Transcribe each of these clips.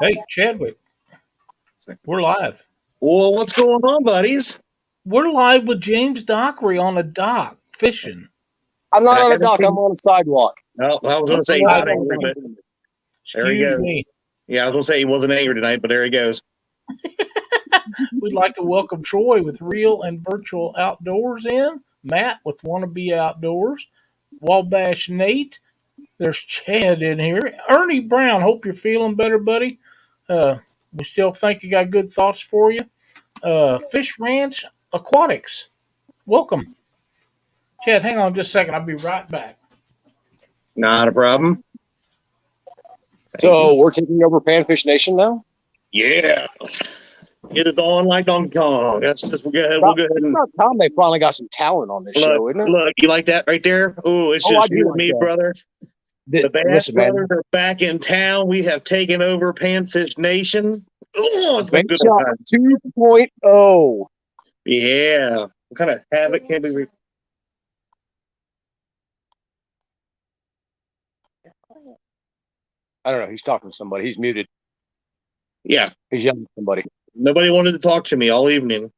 Hey, Chadwick, we're live. Well, what's going on, buddies? We're live with James Dockery on a dock fishing. I'm And not I on a gotta dock. see. I'm on a sidewalk. Oh, I was going to say he's I not angry, but there he Excuse goes. me. Yeah, I was going to say he wasn't angry tonight, but there he goes. We'd like to welcome Troy with Real and Virtual Outdoors in, Matt with Wannabe Outdoors, Wabash Nate. There's Chad in here. Ernie Brown, hope you're feeling better, buddy. We still think you got good thoughts for you. Fish Ranch Aquatics, welcome. Chad, hang on just a second. I'll be right back. Not a problem. So we're taking over Panfish Nation now. Yeah. Get it on like Donkey Kong. That's just we'll go ahead It's and about time they finally got some talent on this show, isn't it? look. You like that right there? Oh, it's Oh, just I do you and like me, that. brother. The Bass Listen, man. Brothers are back in town. We have taken over Panfish Nation. Oh, it's a Bait good Shop time. 2.0. Yeah. What kind of havoc can we? I don't know. He's talking to somebody. He's muted. Yeah. He's yelling at somebody. Nobody wanted to talk to me all evening.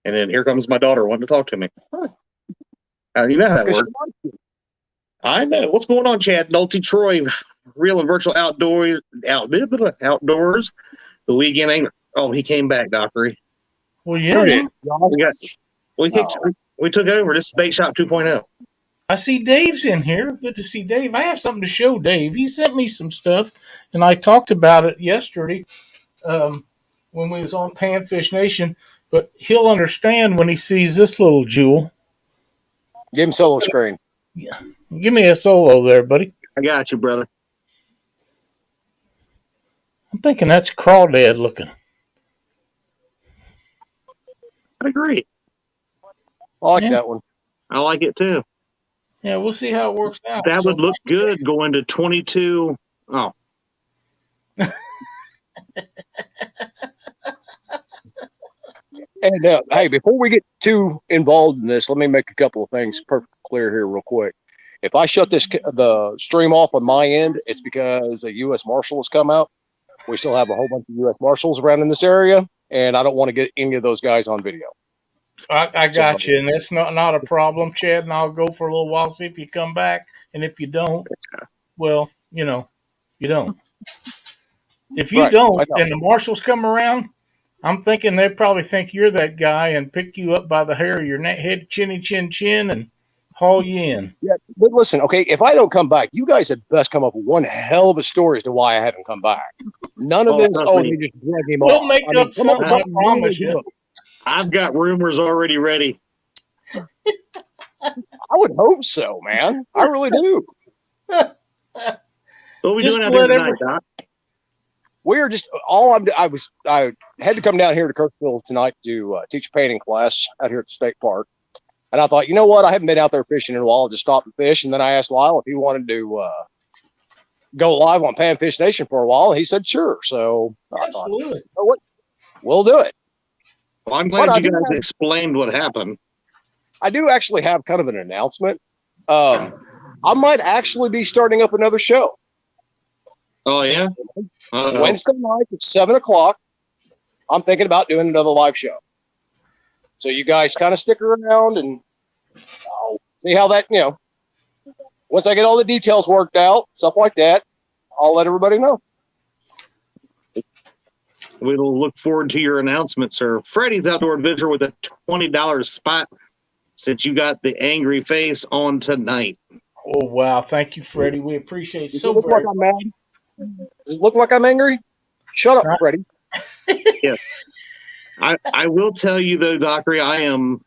And then here comes my daughter wanting to talk to me. You know how that works. I know. What's going on, Chad? Nolte Troy, Real and Virtual Outdoors. Outdoors. The weekend ain't. Oh, he came back, Dockery. Well, yeah. We took over. This is Bait Shop 2.0. I see Dave's in here. Good to see Dave. I have something to show Dave. He sent me some stuff, and I talked about it yesterday when we was on Panfish Nation. But he'll understand when he sees this little jewel. Give him solo screen. Give me a solo there, buddy. I got you, brother. I'm thinking that's crawdad looking. I agree. I like Yeah. that one. I like it too. Yeah, we'll see how it works out. That So would look good going to 22. Oh, And hey, before we get too involved in this, let me make a couple of things perfectly clear here, real quick. If I shut the stream off on my end, it's because a U.S. Marshal has come out. We still have a whole bunch of U.S. Marshals around in this area, and I don't want to get any of those guys on video. I got you, and that's not a problem, Chad. And I'll go for a little while, see if you come back. And if you don't, well, you don't. If you don't, and the marshals come around, I'm thinking they probably think you're that guy and pick you up by the hair of your head, chinny chin chin, and haul you in. Yeah, but listen, okay, if I don't come back, you guys had best come up with one hell of a story as to why I haven't come back. None of this, they just drag him We'll off. make up something, I promise you. I've got rumors already ready. I would hope so, man. I really do. So what are we Just doing out there tonight, Doc? We're just I had to come down here to Kirksville tonight to teach a painting class out here at the state park. And I thought, you know what? I haven't been out there fishing in a while. I'll just stop and fish. And then I asked Lyle if he wanted to go live on Panfish Nation for a while. And he said, sure. So I thought, you know what? We'll do it. Well, I'm glad you guys explained what happened. I do actually have kind of an announcement. I might actually be starting up another show. Oh, yeah? Wednesday nights at 7 o'clock. I'm thinking about doing another live show. So you guys kind of stick around and I'll see how that, once I get all the details worked out, stuff like that, I'll let everybody know. We'll look forward to your announcement, sir. Freddie's Outdoor Adventure with a $20 spot since you got the angry face on tonight. Oh, wow. Thank you, Freddie. We appreciate it so very much. Does it look like I'm angry? Shut up, Freddie. Yes. I will tell you, though, Dockery, I am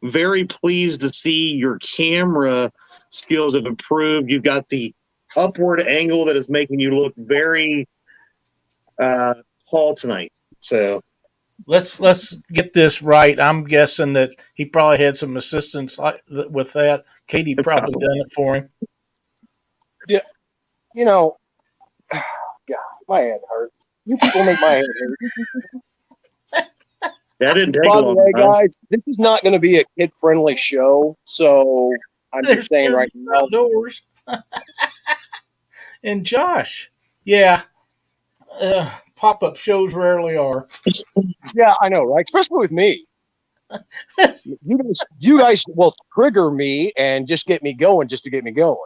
very pleased to see your camera skills have improved. You've got the upward angle that is making you look very tall tonight. So let's get this right. I'm guessing that he probably had some assistance with that. Katie probably done it for him. Yeah, God, my hand hurts. You people make my hand hurt. That didn't take By long. the way, guys, this is not going to be a kid-friendly show, so I'm just saying right now. Outdoors. And Josh, yeah, pop-up shows rarely are. Yeah, I know, right? Especially with me. You guys will trigger me and just get me going just to get me going.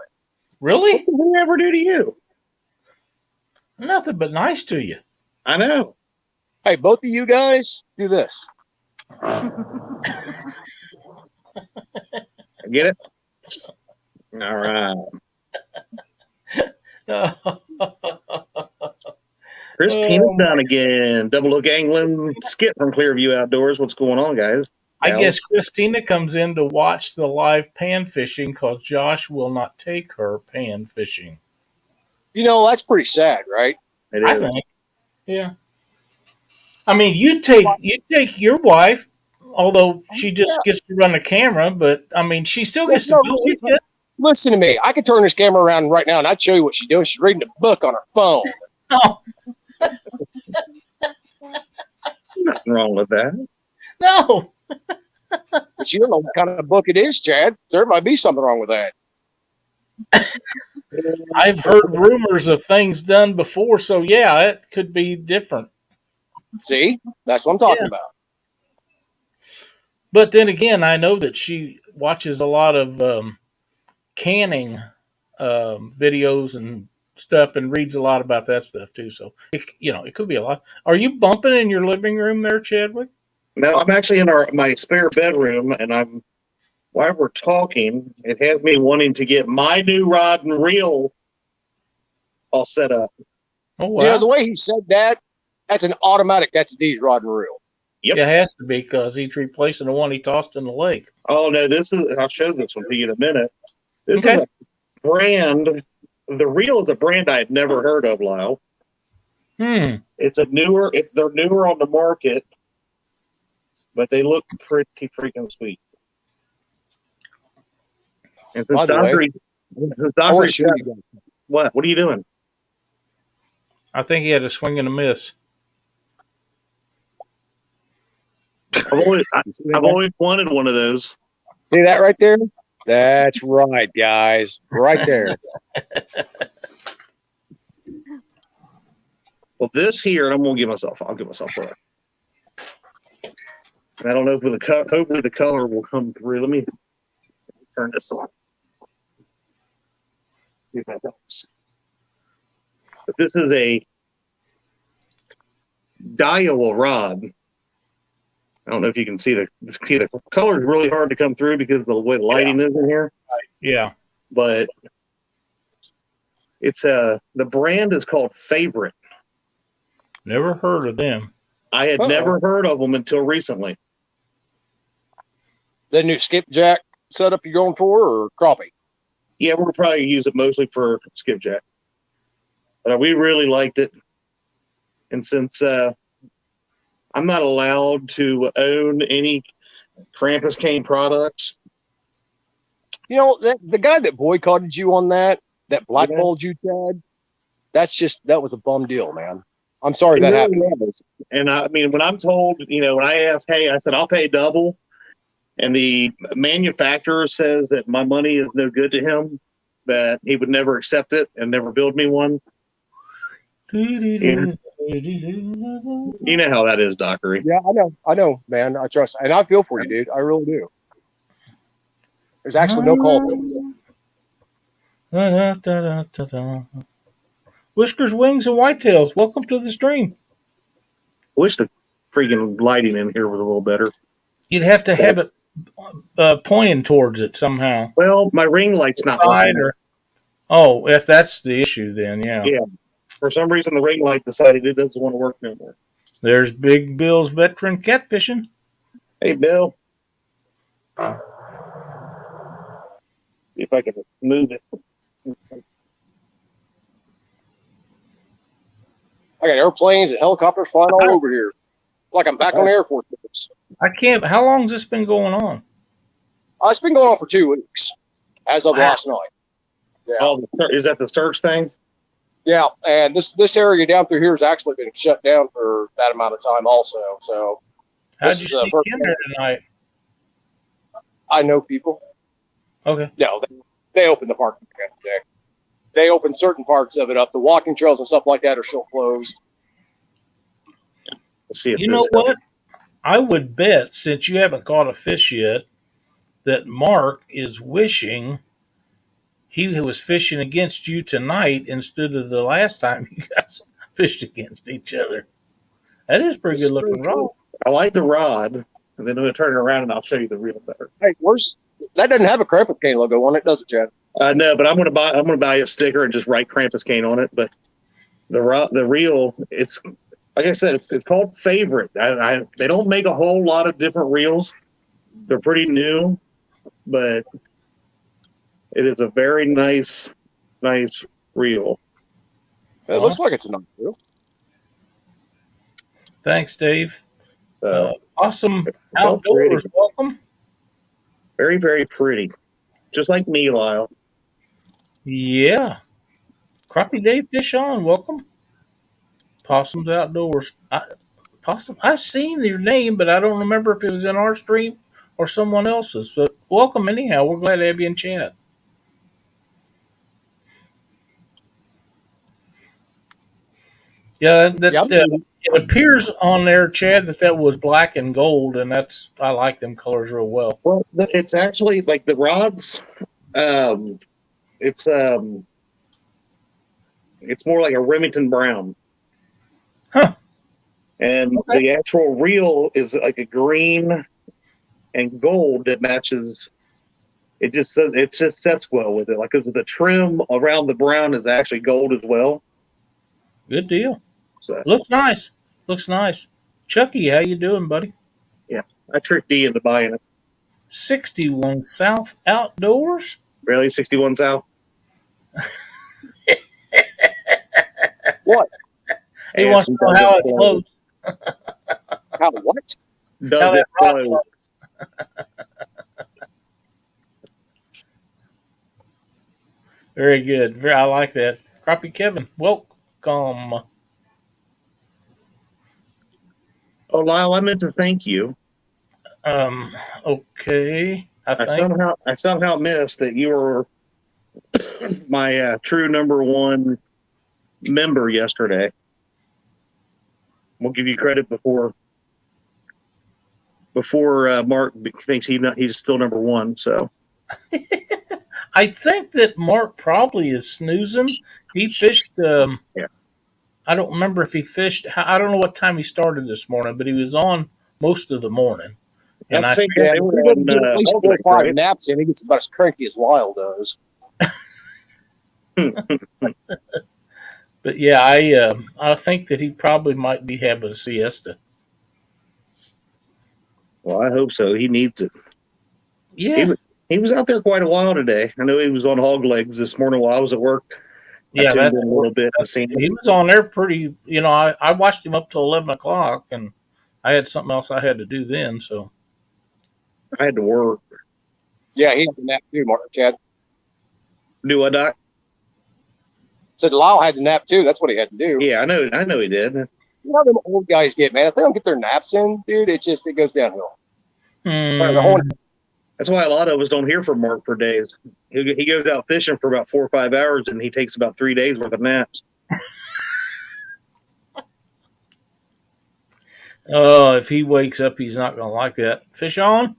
Really? What did we ever do to you? Nothing but nice to you. I know. Hey, both of you guys, do this. Get it? All right. Christina's down again. Double hook angling. Skip from Clearview Outdoors. What's going on, guys? I guess Christina comes in to watch the live pan fishing because Josh will not take her pan fishing. That's pretty sad, right? It I is. think. Yeah. I mean, you take your wife, although she just gets to run the camera, but I mean, she still gets to go with you. Listen to me. I could turn this camera around right now and I'd show you what she's doing. She's reading a book on her phone. Oh, Nothing wrong with that. no. But you don't know what kind of book it is, Chad. There might be something wrong with that. I've heard rumors of things done before, so yeah, it could be different. See? That's what I'm talking about. But then again, I know that she watches a lot of canning videos and stuff and reads a lot about that stuff too. So, it could be a lot. Are you bumping in your living room there, Chadwick? No, I'm actually in my spare bedroom, and while we're talking, it has me wanting to get my new rod and reel all set up. Oh, wow. The way he said that, that's an automatic. That's D's rod and reel. Yep. It has to be because he's replacing the one he tossed in the lake. Oh, no, I'll show this one to you in a minute. This Okay. is a brand. The reel is a brand I had never heard of, Lyle. They're newer on the market, but they look pretty freaking sweet. And By the way, I want to show you guys. What are you doing? I think he had a swing and a miss. I've always wanted one of those. See that right there? That's right, guys. Right there. Well, this here, I'll give myself a look. I don't know if hopefully the color will come through. Let me turn this on. See if that helps. But this is a Daiwa rod. I don't know if you can see the color is really hard to come through because of the way the lighting is in here. Yeah. But it's the brand is called Favorite. Never heard of them. I had never heard of them until recently. The new skipjack setup you're going for, or crappie? Yeah, we'll probably use it mostly for skipjack. But we really liked it. And since I'm not allowed to own any Krampus Cane products. The guy that boycotted you on that blackballed you, Chad, that was a bum deal, man. I'm sorry that happened. And I mean, when I'm told, when I asked, hey, I said, I'll pay double. And the manufacturer says that my money is no good to him, that he would never accept it and never build me one. You know how that is, Dockery. Yeah, I know, man. I trust, and I feel for you, dude. I really do. There's actually no call for it. Whiskers, Wings, and Whitetails. Welcome to the stream. I wish the freaking lighting in here was a little better. You'd have to have it pointing towards it somehow. Well, my ring light's not working. If that's the issue, then yeah. Yeah. For some reason, the ring light decided it doesn't want to work no more. There's Big Bill's veteran catfishing. Hey, Bill. See if I can move it. I got airplanes and helicopters flying all over here. Like I'm back on Air Force Base. I can't. How long has this been going on? It's been going on for 2 weeks, as of last night. Yeah. Oh, is that the search thing? Yeah, and this area down through here has actually been shut down for that amount of time also. So how'd you sneak in there tonight? I know people. Okay. No, they opened the parking deck. they open certain parts of it up. The walking trails and stuff like that are still closed. Let's see if You know this. what? I would bet, since you haven't caught a fish yet, that Mark is wishing he was fishing against you tonight instead of the last time you guys fished against each other. That is pretty good looking rod. I like the rod, and then I'm gonna turn it around and I'll show you the reel better. Hey, that doesn't have a Krampus cane logo on it, does it, Chad? No, but I'm gonna buy a sticker and just write Krampus cane on it. But the reel, it's like I said, it's called Favorite. They don't make a whole lot of different reels. They're pretty new, but it is a very nice reel. It looks like it's a nice reel. Thanks, Dave. So Awesome it's all outdoors. pretty. Welcome. Very, very pretty. Just like me, Lyle. Yeah. Crappie Dave Fish on. Welcome. Possums Outdoors. Possum. I've seen your name, but I don't remember if it was in our stream or someone else's. But welcome anyhow. We're glad to have you in chat. Yeah, it appears on there, Chad, that was black and gold, and I like them colors real well. Well, it's actually like the rods. It's more like a Remington brown. Huh. And Okay. the actual reel is like a green and gold that matches. It just sets well with it. Like, because the trim around the brown is actually gold as well. Good deal. So Looks nice. Looks nice. Chucky, how you doing, buddy? yeah, I tricked D into buying it. 61 South Outdoors. Really, 61 South. What? He wants to know how it floats. How what? Does How it that rod float? floats. Very good. I like that. Crappie Kevin, welcome. Oh, Lyle, I meant to thank you. Okay. I somehow missed that you were my true number one member yesterday. We'll give you credit before Mark thinks he's still number one. So I think that Mark probably is snoozing. He fished. Yeah. I don't remember if he fished. I don't know what time he started this morning, but he was on most of the morning. And I'd say Yeah, they if were he doesn't get on at least Hog 4 or Lake, 5 right? naps in, he gets about as cranky as Lyle does. But yeah, I think that he probably might be having a siesta. Well, I hope so. He needs it. Yeah, He was out there quite a while today. I know he was on hog legs this morning while I was at work. yeah, I tuned that's in a little bit to see him. he was on there pretty. I watched him up till 11 o'clock, and I had something else I had to do then. So I had to work. Yeah, he had to nap too, Chad. Do I, Doc? Said Lyle had to nap too. That's what he had to do. Yeah, I know he did. You know how them old guys get, man. If they don't get their naps in, dude, it goes downhill. The whole That's why a lot of us don't hear from Mark for days. He goes out fishing for about 4 or 5 hours, and he takes about 3 days worth of naps. Oh, if he wakes up, he's not going to like that. Fish on?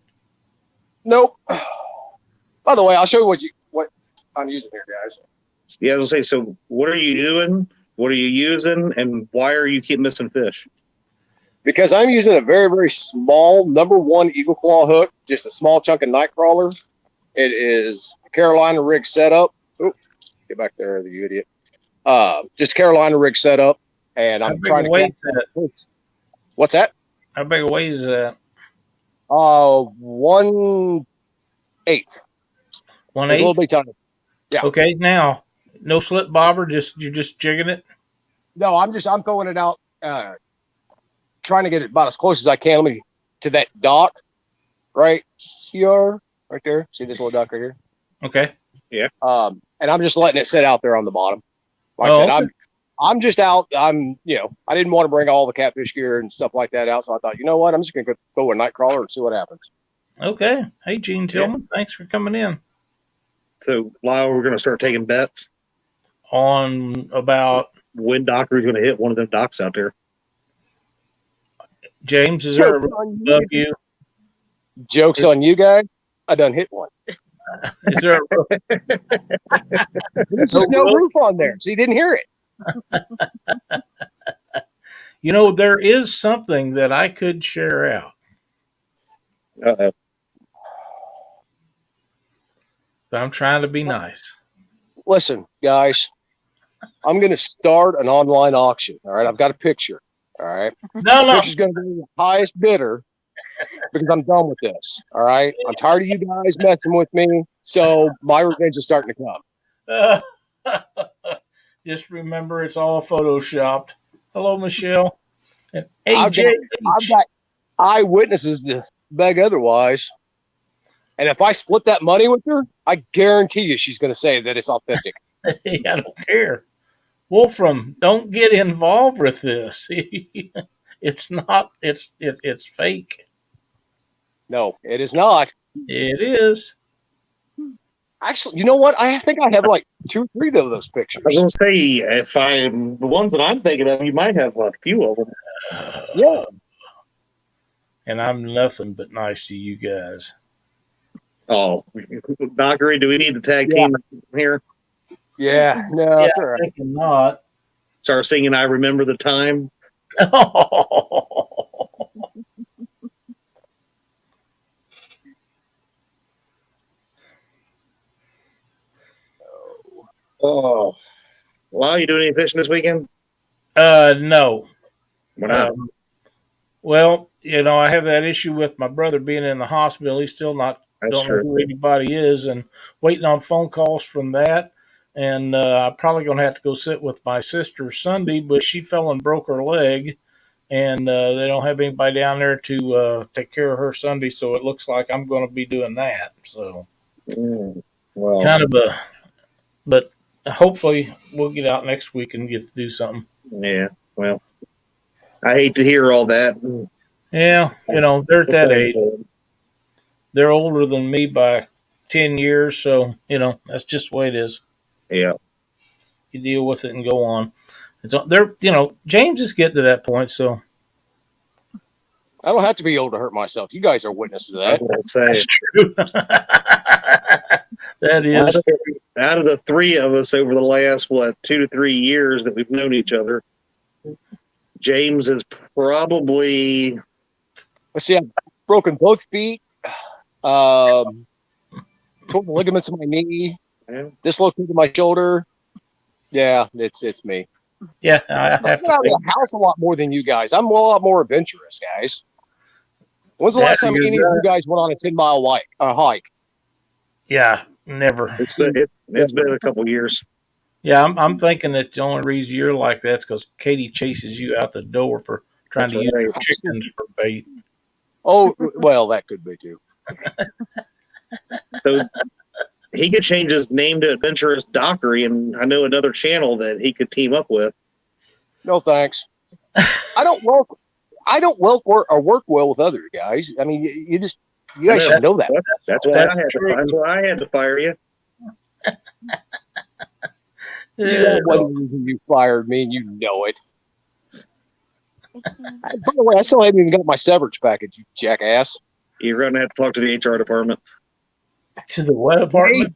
Nope. By the way, I'll show you what I'm using here, guys. Yeah, I was gonna say. So, what are you doing? What are you using? And why are you keep missing fish? Because I'm using a very, very small #1 Eagle Claw hook, just a small chunk of night crawler. It is a Carolina rig setup. Oop, get back there, you idiot. Just Carolina rig setup, and I'm trying to weight catch. What's that? How big a weight is that? 1/8. 1/8. A little bit tiny. Yeah. Okay, now no slip bobber. You're just jigging it. No, I'm throwing it out, trying to get it about as close as I can to that dock right here, right there. See this little dock right here? Okay. Yeah. And I'm just letting it sit out there on the bottom. Like I said, okay. I'm just out. I didn't want to bring all the catfish gear and stuff like that out, so I thought, you know what, I'm just gonna go with a night crawler and see what happens. Okay. Hey, Gene Tillman, thanks for coming in. So, Lyle, we're going to start taking bets. on about when Dockery's going to hit one of them docks out there. James. Is there a Joke's on above you. you? Joke's on you guys. I done hit one. Is there a There's just no roof on there, so you didn't hear it. You know, there is something that I could share out. Uh-oh. But I'm trying to be nice. Listen, guys, I'm going to start an online auction. All right, I've got a picture. All right, No, the no. picture's going to be the highest bidder because I'm done with this. All right, I'm tired of you guys messing with me, so my revenge is starting to come. Just remember, it's all photoshopped. Hello, Michelle. And I've got, AJ. I've got eyewitnesses to beg otherwise. And if I split that money with her, I guarantee you she's going to say that it's authentic. I don't care. Wolfram, don't get involved with this. It's not. It's fake. No, it is not. It is. Actually, you know what? I think I have like 2 or 3 of those pictures. I was going to say, if I'm the ones that I'm thinking of, you might have a few of them. Yeah. And I'm nothing but nice to you guys. Oh, Dockery, do we need to tag team here? Yeah. No, Yeah, that's all I'm right. thinking not. Start singing I Remember the Time. Oh, well, you doing any fishing this weekend? No. Why not? Well, you know, I have that issue with my brother being in the hospital. He's still not, That's don't know true. who anybody is, and waiting on phone calls from that. And I'm probably going to have to go sit with my sister Sunday, but she fell and broke her leg, and they don't have anybody down there to take care of her Sunday. So it looks like I'm going to be doing that. So Well, kind of a, but hopefully we'll get out next week and get to do something. yeah. Well, I hate to hear all that. Yeah, you know, they're at that age. They're older than me by 10 years, so, you know, that's just the way it is. Yeah. You deal with it and go on. They're, you know, James is getting to that point, so. I don't have to be old to hurt myself. You guys are witness to I that. was going to say, That's true. That is. out of the 3 of us over the last, 2 to 3 years that we've known each other, James is probably. Let's see, I've broken both feet, torn the ligaments in my knee, dislocated my shoulder. Yeah, it's me. Yeah, I have I'm out of the house a lot more than you guys. I'm a lot more adventurous, guys. When's the last time any of you guys went on a 10-mile hike? Yeah, never. It's been a couple years. Yeah, I'm thinking that the only reason you're like that's because Katie chases you out the door for trying to use your chickens for bait. Oh, well, that could be too. So he could change his name to Adventurous Dockery, and I know another channel that he could team up with. No thanks. I don't work well with other guys. I mean, you guys should know that. That's why I had to fire you. That wasn't the reason you fired me, and you know it. By the way, I still haven't even got my severance package, you jackass. You're going to have to talk to the HR department. To the what department?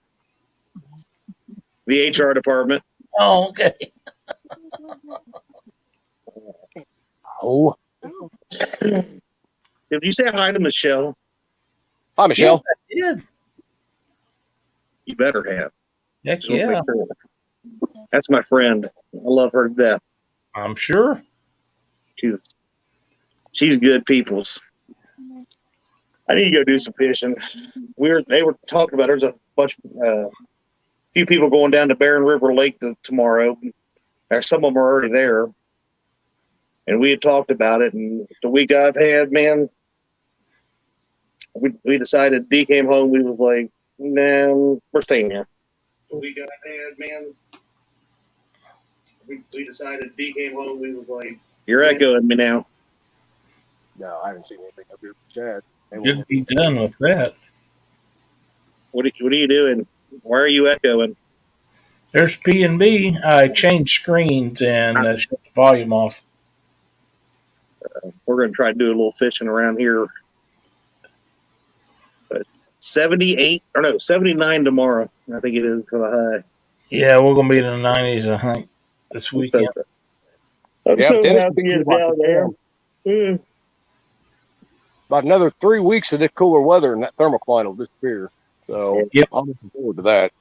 The HR department. Oh, okay. Oh. Did you say hi to Michelle? Hi, Michelle. Yes, I did. You better have. Heck yeah. That's my friend. I love her to death. I'm sure. She's good peoples. I need to go do some fishing. They were talking about there's a few people going down to Barren River Lake tomorrow. Some of them are already there. And we had talked about it, and the week I've had, man, we decided D came home, we was like, nah, we're staying here. The week I've had, man, we decided D came home, we was like, you're echoing me now. No, I haven't seen anything up here from Chad. You'd be done with that. What are you doing? Why are you echoing? There's P&B. I changed screens and shut the volume off. We're going to try to do a little fishing around here. But 79 tomorrow. I think it is for the high. Yeah, we're gonna be in the 90s, I think, this weekend. I'm Yeah, so Dennis happy it's down there. About another 3 weeks of this cooler weather, and that thermocline will disappear. So Yep. I'm looking forward to that.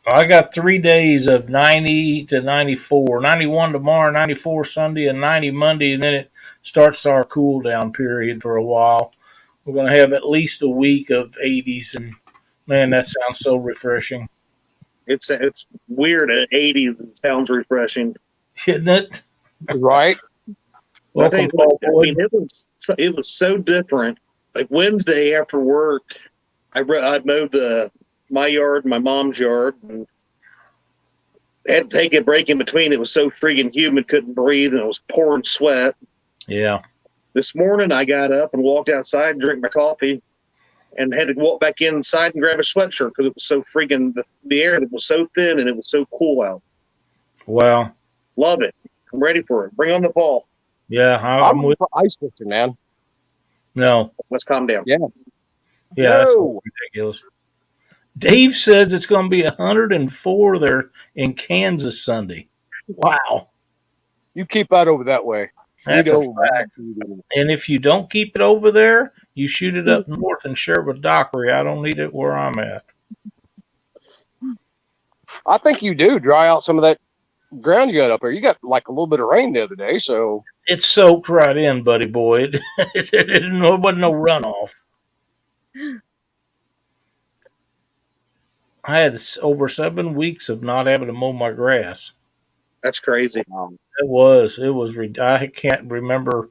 I got 3 days of 90 to 94, 91 tomorrow, 94 Sunday, and 90 Monday, and then it starts our cool down period for a while. We're gonna have at least a week of 80s, and man, that sounds so refreshing, It's weird at 80s. It sounds refreshing. isn't it? Right? Welcome, Paul Boyd. It was so different. Like Wednesday after work, I mowed my yard, my mom's yard, and had to take a break in between. It was so freaking humid, couldn't breathe, and it was pouring sweat. Yeah. This morning, I got up and walked outside and drank my coffee, and had to walk back inside and grab a sweatshirt because it was so freaking the air that was so thin and it was so cool out. Well, love it. I'm ready for it. Bring on the fall. Yeah, I'm with for ice fishing, man. No. Let's calm down. Yes. Yeah, that's ridiculous. Dave says it's going to be 104 there in Kansas Sunday. Wow. You keep that over that way. That's a fact. And if you don't keep it over there, you shoot it up north and share it with Dockery. I don't need it where I'm at. I think you do dry out some of that ground you got up there. You got like a little bit of rain the other day, so it soaked right in, buddy boy. It wasn't no runoff. I had over 7 weeks of not having to mow my grass. That's crazy. It was. I can't remember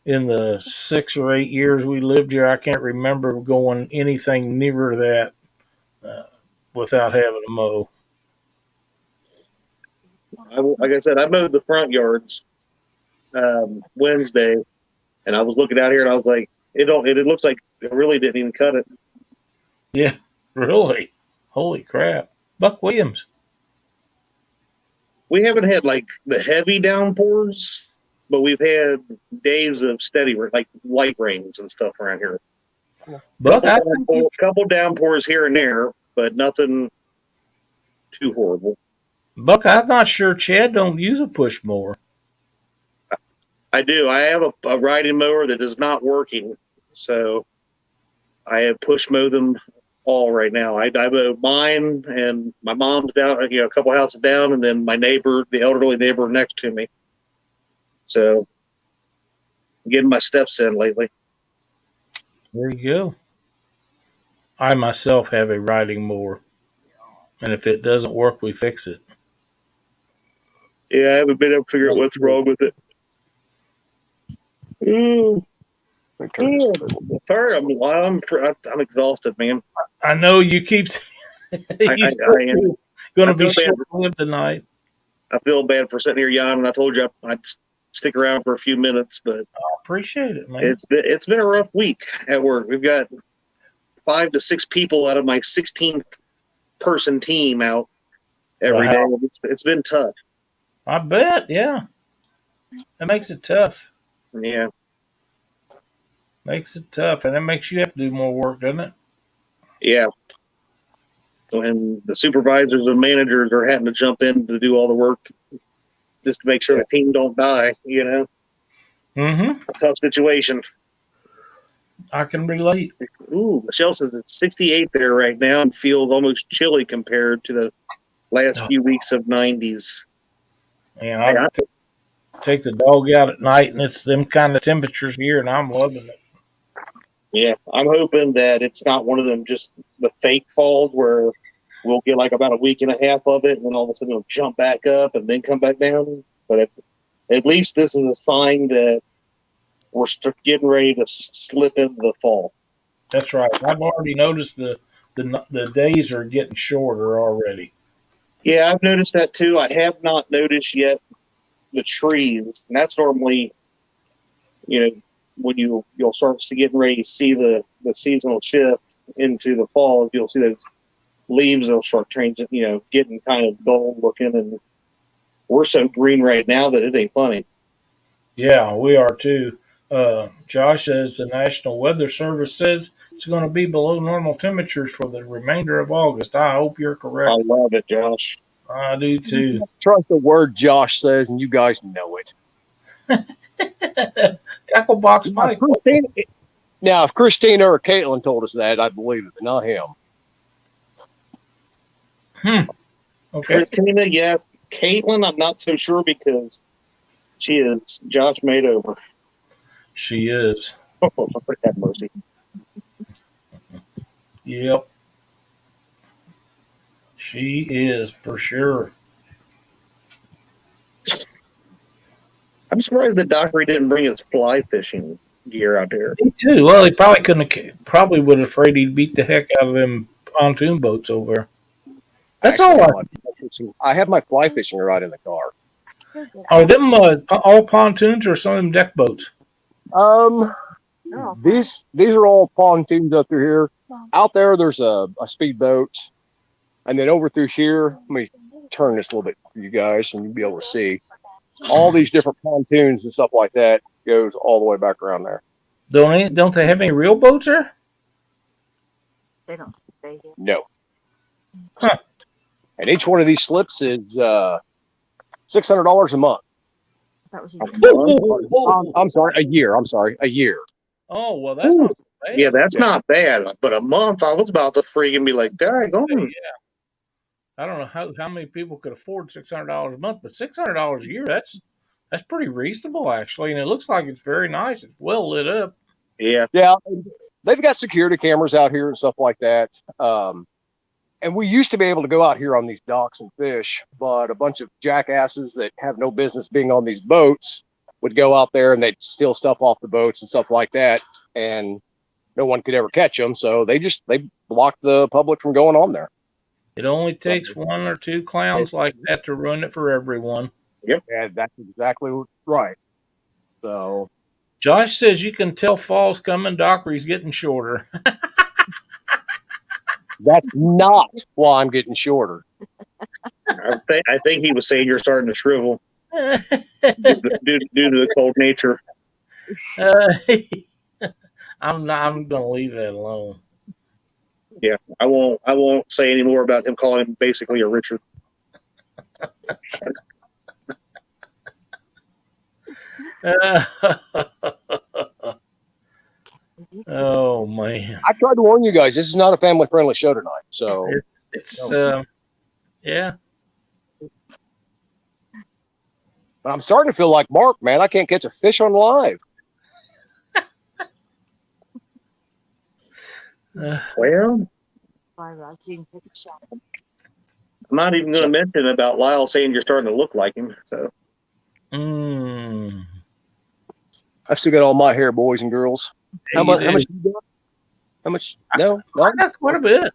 in the 6 or 8 years we lived here. I can't remember going anything nearer that without having to mow. Like I said, I mowed the front yards Wednesday, and I was looking out here, and I was like, it looks like it really didn't even cut it. Yeah, really. Holy crap. Buck Williams. We haven't had like the heavy downpours, but we've had days of steady, like light rains and stuff around here. Buck, a couple downpours here and there, but nothing too horrible. Buck, I'm not sure Chad don't use a push mower. I do. I have a riding mower that is not working, so I have push mowed them all right now. I mow mine and my mom's down, a couple houses down, and then my neighbor, the elderly neighbor next to me. So, I'm getting my steps in lately. There you go. I myself have a riding mower, and if it doesn't work, we fix it. Yeah, I haven't been able to figure out what's wrong with it. Sorry, I'm exhausted, man. I know you keep. You're going to be short-lived tonight. I feel bad for sitting here yawning. I told you I'd stick around for a few minutes, but I appreciate it, man. It's been a rough week at work. We've got 5 to 6 people out of my 16-person team out every day. It's been tough. I bet, yeah. That makes it tough. Yeah. Makes it tough, and it makes you have to do more work, doesn't it? Yeah. And the supervisors and managers are having to jump in to do all the work just to make sure the team don't die, Mm-hmm. A tough situation. I can relate. Ooh, Michelle says it's 68 there right now and feels almost chilly compared to the last few weeks of 90s. And I take the dog out at night, and it's them kind of temperatures here, and I'm loving it. Yeah, I'm hoping that it's not one of them just the fake falls where we'll get like about a week and a half of it, and then all of a sudden it'll jump back up and then come back down. But at least this is a sign that we're getting ready to slip into the fall. That's right. I've already noticed the days are getting shorter already. Yeah, I've noticed that too. I have not noticed yet the trees, and that's normally, when you'll start to getting ready to see the seasonal shift into the fall, you'll see those leaves will start changing, getting kind of dull looking, and we're so green right now that it ain't funny. Yeah, we are too. Josh says the National Weather Service says it's going to be below normal temperatures for the remainder of August. I hope you're I correct. love it, Josh. I do too. Trust the word Josh says, and you guys know it. Tackle box Now, Mike. if Christina or Caitlin told us that, I'd believe it, but not him. Okay. Christina, yes. Caitlin, I'm not so sure because she is Josh made over. She is. Oh, have mercy. Yep. She is for sure. I'm surprised that Dockery didn't bring his fly fishing gear out there. Me too. Well, he probably couldn't. Probably would have afraid he'd beat the heck out of them pontoon boats over there. That's all. I have my fly fishing rod in the car. Are them all pontoons or some of them deck boats? These are all pontoons up through here. Out there's a speedboat, and then over through here. Let me turn this a little bit for you guys, and you'll be able to see all these different pontoons and stuff like that. Goes all the way back around there. Don't they have any real boats there? They don't stay here. No. Huh. And each one of these slips is $600 a month. That was I'm sorry, a year. A year. Oh well, that's not so bad. Yeah, that's not bad. But a month, I was about to freaking be like, there I go. Yeah. I don't know how many people could afford $600 a month, but $600 a year, that's pretty reasonable actually, and it looks like it's very nice. It's well lit up. Yeah. Yeah, they've got security cameras out here and stuff like that. And we used to be able to go out here on these docks and fish, but a bunch of jackasses that have no business being on these boats would go out there and they'd steal stuff off the boats and stuff like that, and no one could ever catch them. So they blocked the public from going on there. It only takes one or two clowns like that to ruin it for everyone. Yep, and that's exactly right. So Josh says you can tell fall's coming. Dockery's getting shorter. that's not why I'm getting shorter. I think he was saying you're starting to shrivel due to the cold nature. I'm going to leave that alone. Yeah, I won't say any more about him calling him basically a Richard. Oh man! I tried to warn you guys. This is not a family-friendly show tonight. So it's yeah. But I'm starting to feel like Mark, man. I can't catch a fish on live. Well, I'm not even going to mention about Lyle saying you're starting to look like him. So I've still got all my hair, boys and girls. How much? How much? How much? No. I got quite a bit.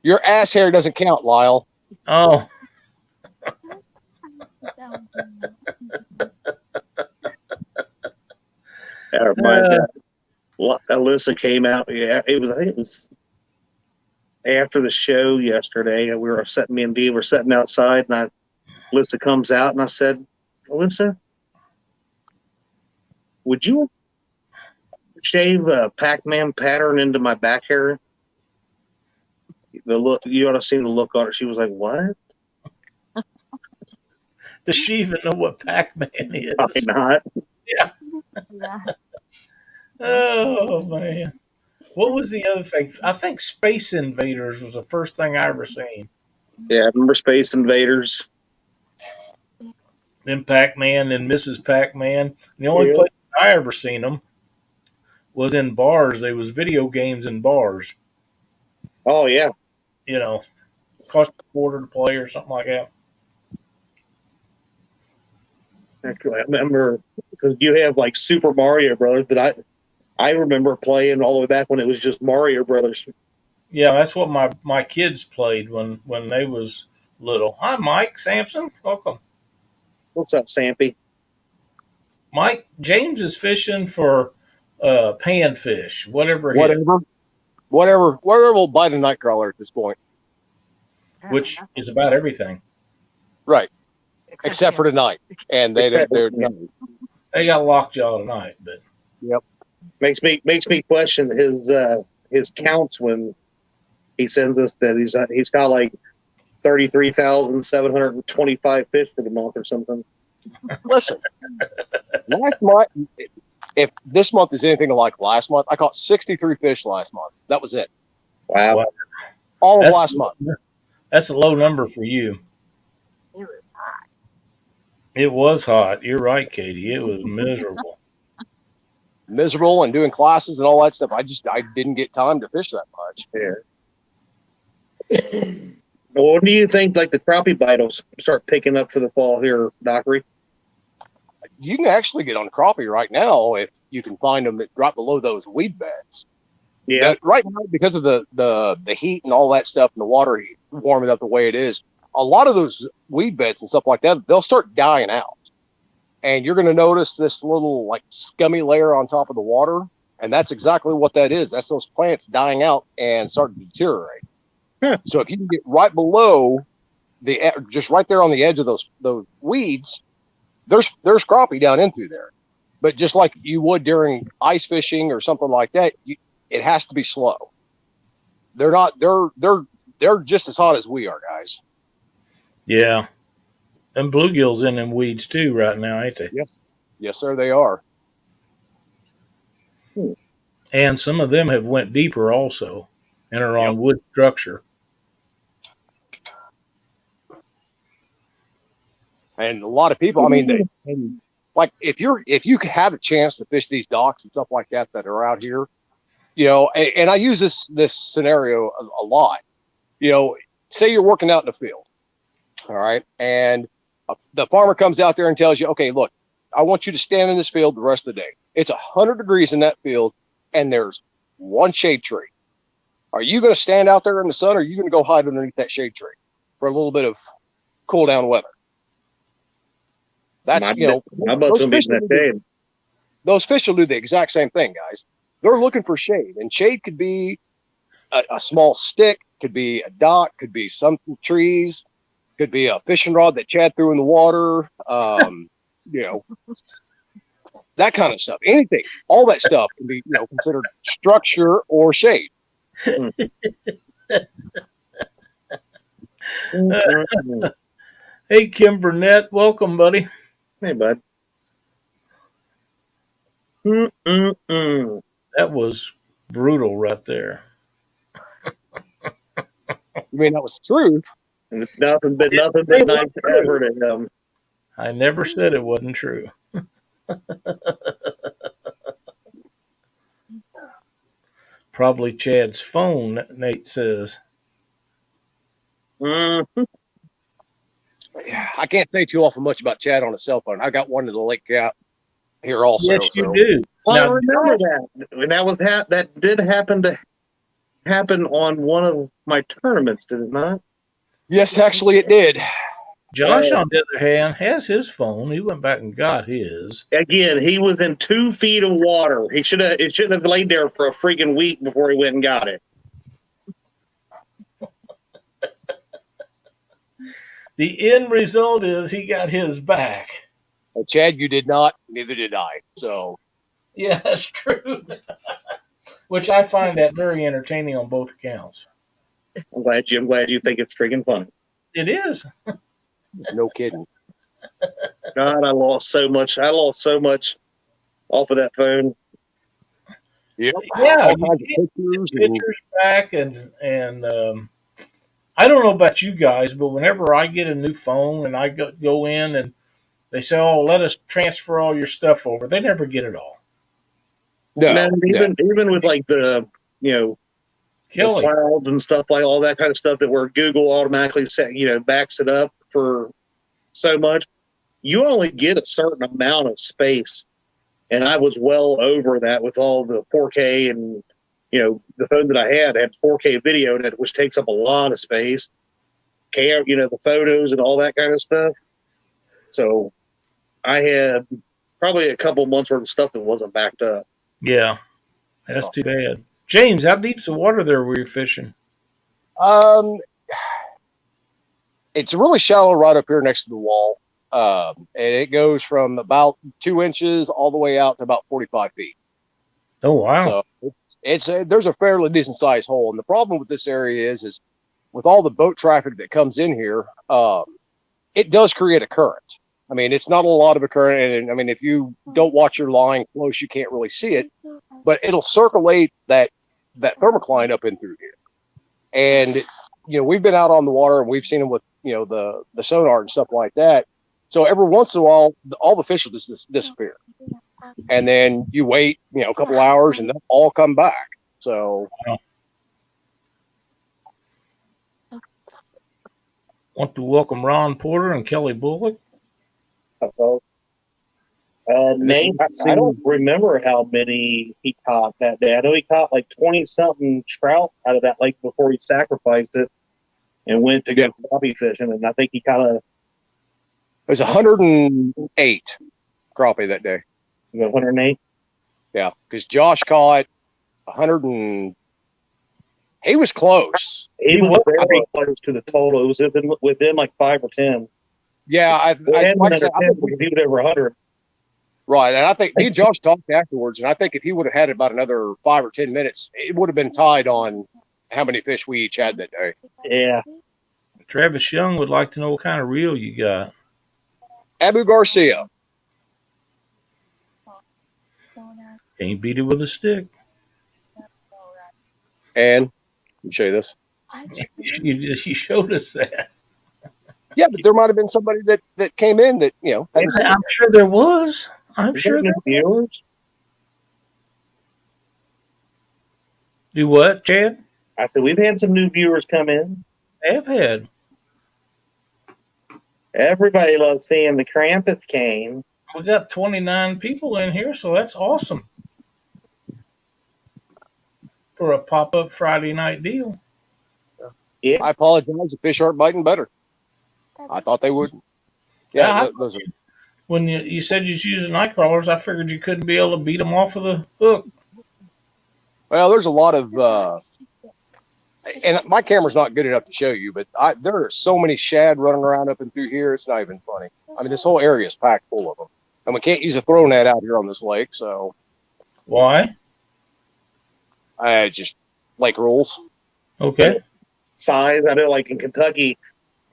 Your ass hair doesn't count, Lyle. Oh. Alyssa came out. Yeah, I think it was after the show yesterday. Me and Dee were sitting outside, and Alyssa comes out, and I said, Alyssa, would you shave a Pac-Man pattern into my back hair? The look, you ought to see the look on her. She was like, what? Does she even know what Pac-Man is? Probably not. Yeah. Oh man. What was the other thing? I think Space Invaders was the first thing I ever seen. Yeah, I remember Space Invaders. Then Pac-Man and Mrs. Pac-Man. The only place I ever seen them was in bars. There was video games in bars. Oh yeah. Cost a quarter to play or something like that. Actually, I remember because you have like Super Mario Brothers that I remember playing all the way back when it was just Mario Brothers. Yeah, that's what my kids played when they was little. Hi, Mike Sampson. Welcome. What's up, Sampy? Mike, James is fishing for panfish, whatever. whatever will bite a nightcrawler at this point. Apparently which nothing. is about everything. Right. Except for him. tonight. And they're They got lockjaw tonight, but Yep. Makes me question his counts when he sends us that he's got like 33,725 fish for the month or something. Listen, last month, if this month is anything like last month, I caught 63 fish last month. That was it. Wow. Wow. All of last month. That's a low number for you. It was hot. It was hot. You're right, Katie. It was miserable. Miserable and doing classes and all that stuff. I didn't get time to fish that much. Yeah. Well, what do you think? Like the crappie bite will start picking up for the fall here, Dockery? You can actually get on crappie right now if you can find them right below those weed beds. Yeah. Right now, because of the heat and all that stuff and the water heat warming up the way it is, a lot of those weed beds and stuff like that, they'll start dying out. And you're going to notice this little like scummy layer on top of the water. And that's exactly what that is. That's those plants dying out and starting to deteriorate. Huh. So if you can get right below just right there on the edge of those weeds, there's crappie down in through there. But just like you would during ice fishing or something like that, it has to be slow. They're just as hot as we are, guys. Yeah. And bluegills in them weeds too right now, ain't they? Yes, sir, they are. And some of them have went deeper also and are on wood structure. And a lot of people, I mean, like if you have a chance to fish these docks and stuff like that are out here, and I use this scenario a lot. Say you're working out in the field, all right, and the farmer comes out there and tells you, okay, look, I want you to stand in this field the rest of the day. It's 100 degrees in that field, and there's one shade tree. Are you going to stand out there in the sun, or are you going to go hide underneath that shade tree for a little bit of cool down weather? That's those fish will do the exact same thing, guys. They're looking for shade, and shade could be a small stick, could be a dock, could be some trees, could be a fishing rod that Chad threw in the water, that kind of stuff. Anything, all that stuff can be considered structure or shade. Hey, Kim Burnett, welcome, buddy. Hey, bud. That was brutal right there. You mean that was the truth? Nothing but nice ever to him. I never said it wasn't true. Probably Chad's phone, Nate says. Mm-hmm. I can't say too awful much about Chad on a cell phone. I got one in the lake cap here also. Yes, you do. I remember that. And that did happen on one of my tournaments, did it not? Yes, actually it did. Josh, on the other hand, has his phone. He went back and got his. Again, he was in 2 feet of water. It shouldn't have laid there for a freaking week before he went and got it. The end result is he got his back. Well, Chad, you did not. Neither did I. So, yeah, that's true. Which I find that very entertaining on both accounts. I'm glad you think it's freaking fun. It is. No kidding. God, I lost so much off of that phone. Yep. Yeah, pictures back and I don't know about you guys, but whenever I get a new phone and I go in and they say, "Oh, let us transfer all your stuff over," they never get it all. No, man, even with like the the clouds and stuff, like all that kind of stuff that where Google automatically backs it up for so much, you only get a certain amount of space, and I was well over that with all the 4K and the phone that I had 4K video in it, which takes up a lot of space. The photos and all that kind of stuff. So I had probably a couple months worth of stuff that wasn't backed up. Yeah, that's too bad. James, how deep's the water there where you're fishing? Um, it's really shallow right up here next to the wall. And it goes from about 2 inches all the way out to about 45 feet. Oh, wow. So there's a fairly decent sized hole. And the problem with this area is with all the boat traffic that comes in here, it does create a current. I mean, it's not a lot of a current. And I mean, if you don't watch your line close, you can't really see it, but it'll circulate that thermocline up in through here. And, we've been out on the water and we've seen them with, the sonar and stuff like that. So every once in a while, all the fish will just disappear. And then you wait, a couple hours and they'll all come back. So. Want to welcome Ron Porter and Kelly Bullock. Nate, I don't remember how many he caught that day. I know he caught like 20-something trout out of that lake before he sacrificed it and went to go crappie fishing. And I think he caught it was 108 crappie that day. 108? Yeah, because Josh caught 100 and he was close. He was very close to the total. It was within like 5 or 10. Yeah, I think he was over 100. Right, and I think me and Josh talked afterwards, and I think if he would have had about another 5 or 10 minutes, it would have been tied on how many fish we each had that day. Yeah. Travis Young would like to know what kind of reel you got. Abu Garcia. Can't beat it with a stick. And let me show you this. You showed us that. Yeah, but there might have been somebody that came in that, I'm sure there was. I'm sure there was. Do what, Chad? I said we've had some new viewers come in. Have had. Everybody loves seeing the Krampus cane. We got 29 people in here, so that's awesome. For a pop-up Friday night deal. Yeah. I apologize. The fish aren't biting better. I thought they would. Yeah, those are. When you said you're using night crawlers, I figured you couldn't be able to beat them off of the hook. Well, there's a lot of, and my camera's not good enough to show you, but there are so many shad running around up and through here. It's not even funny. I mean, this whole area is packed full of them, and we can't use a throw net out here on this lake. So, why? Just lake rules. Okay. Size. I know, like in Kentucky,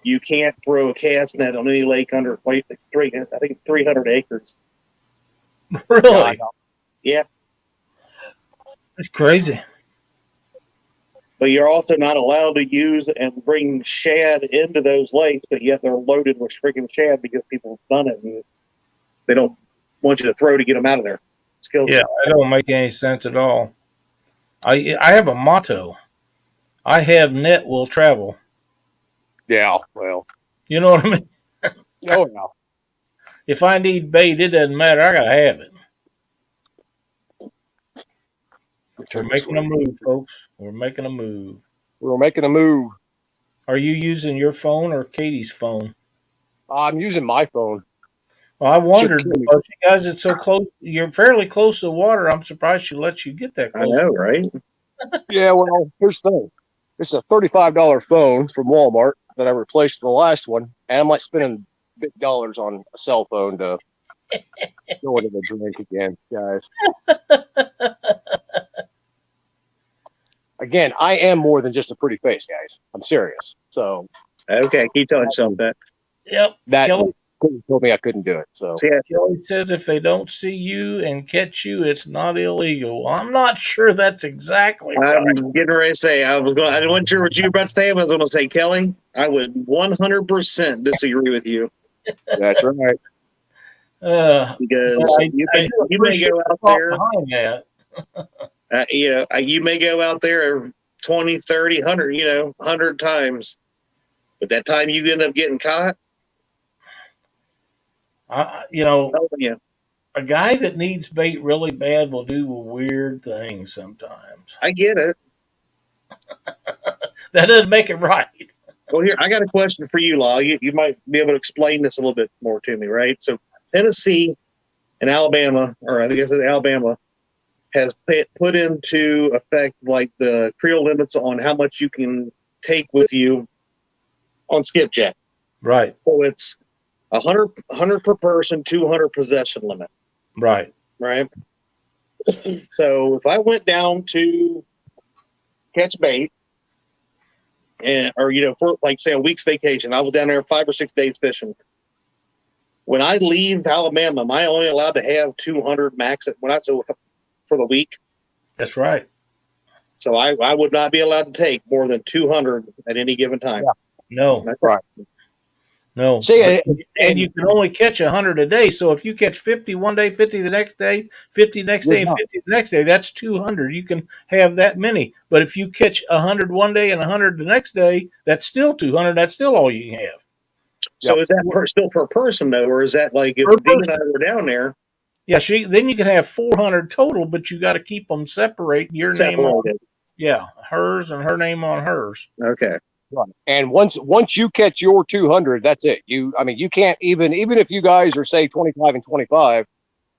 you can't throw a cast net on any lake under I think it's 300 acres. Really? Yeah. It's crazy. But you're also not allowed to use and bring shad into those lakes, but yet they're loaded with freaking shad because people have done it and they don't want you to throw to get them out of there. Yeah, that don't make any sense at all. I have a motto. I have net will travel. Yeah, well. You know what I mean? Oh, yeah. If I need bait, it doesn't matter. I got to have it. We're making a move, folks. We're making a move. We're making a move. Are you using your phone or Katie's phone? I'm using my phone. Well, I wondered because you guys are so close. You're fairly close to the water. I'm surprised she lets you get that close. I know, right? Yeah, well, here's the thing. It's a $35 phone from Walmart that I replaced the last one, and I'm like spending big dollars on a cell phone to go into the drink again, guys. Again, I am more than just a pretty face, guys. I'm serious. So okay, keep telling something. Yep. That told me I couldn't do it. So Kelly says if they don't see you and catch you, it's not illegal. I'm not sure that's exactly right. I'm getting ready to say I wasn't sure what you were about to say. I was going to say, Kelly, I would 100% disagree with you. That's right. Because you may go out there. You may go out there 20, 30, 100, 100 times. But that time you end up getting caught, a guy that needs bait really bad will do weird things sometimes. I get it. That doesn't make it right. Well, here, I got a question for you, Law. You might be able to explain this a little bit more to me, right? So Tennessee and Alabama, or I think it's Alabama, has put into effect like the creel limits on how much you can take with you on skipjack. Right. So it's 100 per person, 200 possession limit. Right. Right. So if I went down to catch bait, or for like say a week's vacation, I was down there 5 or 6 days fishing. When I leave Alabama, am I only allowed to have 200 max for the week? That's right. So I would not be allowed to take more than 200 at any given time. Yeah. No. That's Right. No. See, and you can only catch 100 a day. So if you catch 50 one day, 50 the next day, 50 next day, and 50 the next day, that's 200. You can have that many. But if you catch 100 one day and 100 the next day, that's still 200. That's still all you can have. So is that still per person though, or is that like if Per Dee and person. I were down there? Yeah, then you can have 400 total, but you got to keep them separate. Your name on, hers and her name on hers. Okay. Right. And once you catch your 200, that's it. You can't even if you guys are say 25 and 25,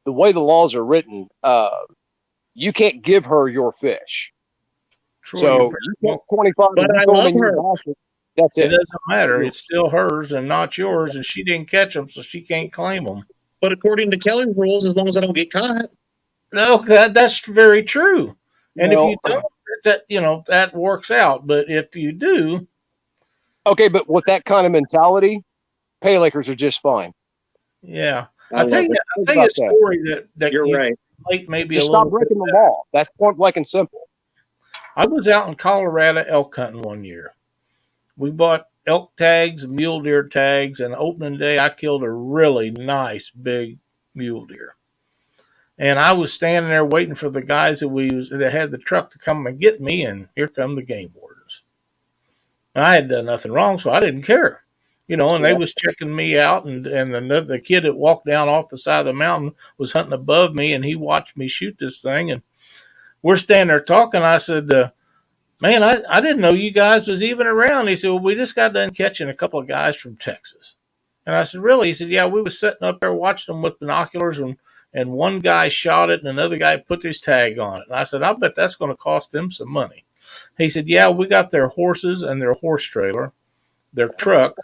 the way the laws are written, you can't give her your fish. True, So you catch 25, but I love her. Basket, that's it it. doesn't matter. It's still hers and not yours, and she didn't catch them, so she can't claim them. But according to Kelly's rules, as long as I don't get caught. No, that's very true. And if you don't, that works out. But if you do, okay. But with that kind of mentality, pay Lakers are just fine. Yeah, I'll tell you a story that you're right. Maybe just a little stop breaking the better. law. That's point blank and simple. I was out in Colorado elk hunting one year. We bought elk tags and mule deer tags, and opening day I killed a really nice big mule deer. And I was standing there waiting for the guys that had the truck to come and get me, and here come the game wardens. And I had done nothing wrong, so I didn't care. And they was checking me out, and the kid that walked down off the side of the mountain was hunting above me, and he watched me shoot this thing, and we're standing there talking. I said, man, I didn't know you guys was even around. He said, well, we just got done catching a couple of guys from Texas. And I said, really? He said, yeah, we was sitting up there watching them with binoculars, and one guy shot it, and another guy put his tag on it. And I said, I bet that's going to cost them some money. He said, yeah, we got their horses and their horse trailer, their truck,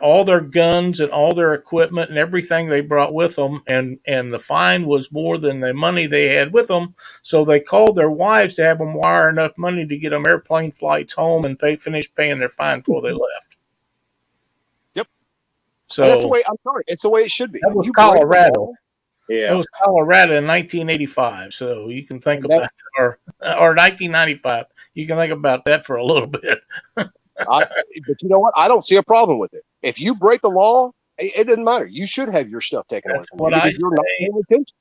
all their guns and all their equipment and everything they brought with them, and the fine was more than the money they had with them. So they called their wives to have them wire enough money to get them airplane flights home and finish paying their fine before they left. Yep. So and that's the way. I'm sorry, it's the way it should be. That was Colorado. Yeah, it was Colorado in 1985. So you can think about that, or 1995. You can think about that for a little bit. But you know what? I don't see a problem with it. If you break the law, it doesn't matter. You should have your stuff taken away from you because you're not paying attention.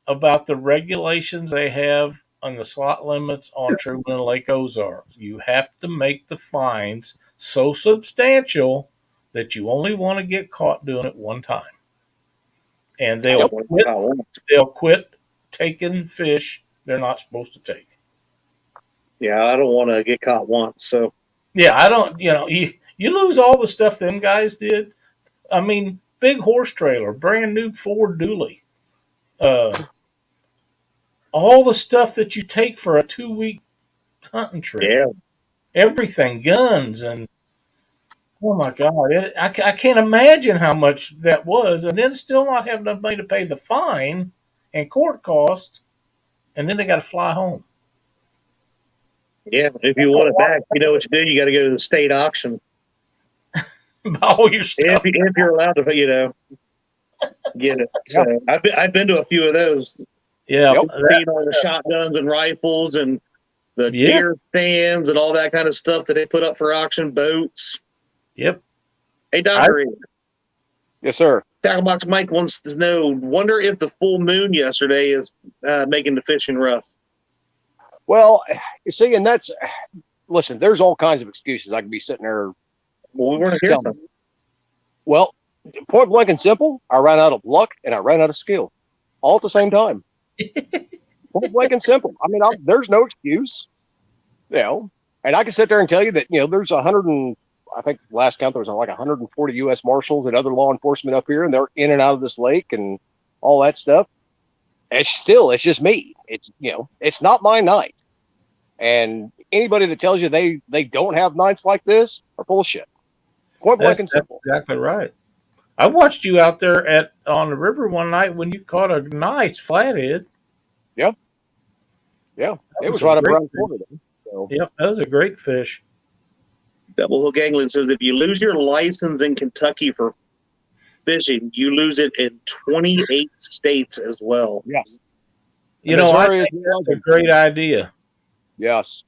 About the regulations they have on the slot limits on Truman and Lake Ozark. You have to make the fines so substantial that you only want to get caught doing it one time. And they'll quit taking fish they're not supposed to take. Yeah, I don't want to get caught once, so. Yeah, I don't, you lose all the stuff them guys did. I mean, big horse trailer, brand new Ford Dually. All the stuff that you take for a 2-week hunting trip. Yeah. Everything, guns, and oh my God, I can't imagine how much that was. And then still not have enough money to pay the fine and court costs, and then they got to fly home. Yeah, if you want it back, you know what you do? You got to go to the state auction. Buy all your stuff. If you're allowed to, get it. So I've been to a few of those. Yeah, seen all the shotguns and rifles and the deer stands and all that kind of stuff that they put up for auction, boats. Yep. Hey, Dockery. Yes, sir. Tackle Box Mike wants to know, wonder if the full moon yesterday is making the fishing rough. Well, you see, and listen, there's all kinds of excuses. I could be sitting there. Well, we weren't here. Well, point blank and simple, I ran out of luck and I ran out of skill all at the same time. Point blank and simple. I mean, there's no excuse, and I can sit there and tell you that, there's I think last count there was like 140 U.S. Marshals and other law enforcement up here, and they're in and out of this lake and all that stuff. it's just me. It's, it's not my night. And anybody that tells you they don't have nights like this are full of shit. Point blank and That's simple. exactly right. I watched you out there on the river one night when you caught a nice flathead. Yeah. Yeah. That It was was a right up great around the fish. corner there. So Yep, that was a great fish. Double Hook Angling says if you lose your license in Kentucky for fishing, you lose it in 28 states as well. yes. You know, I Missouri is think one that's of a them. great idea. Yes.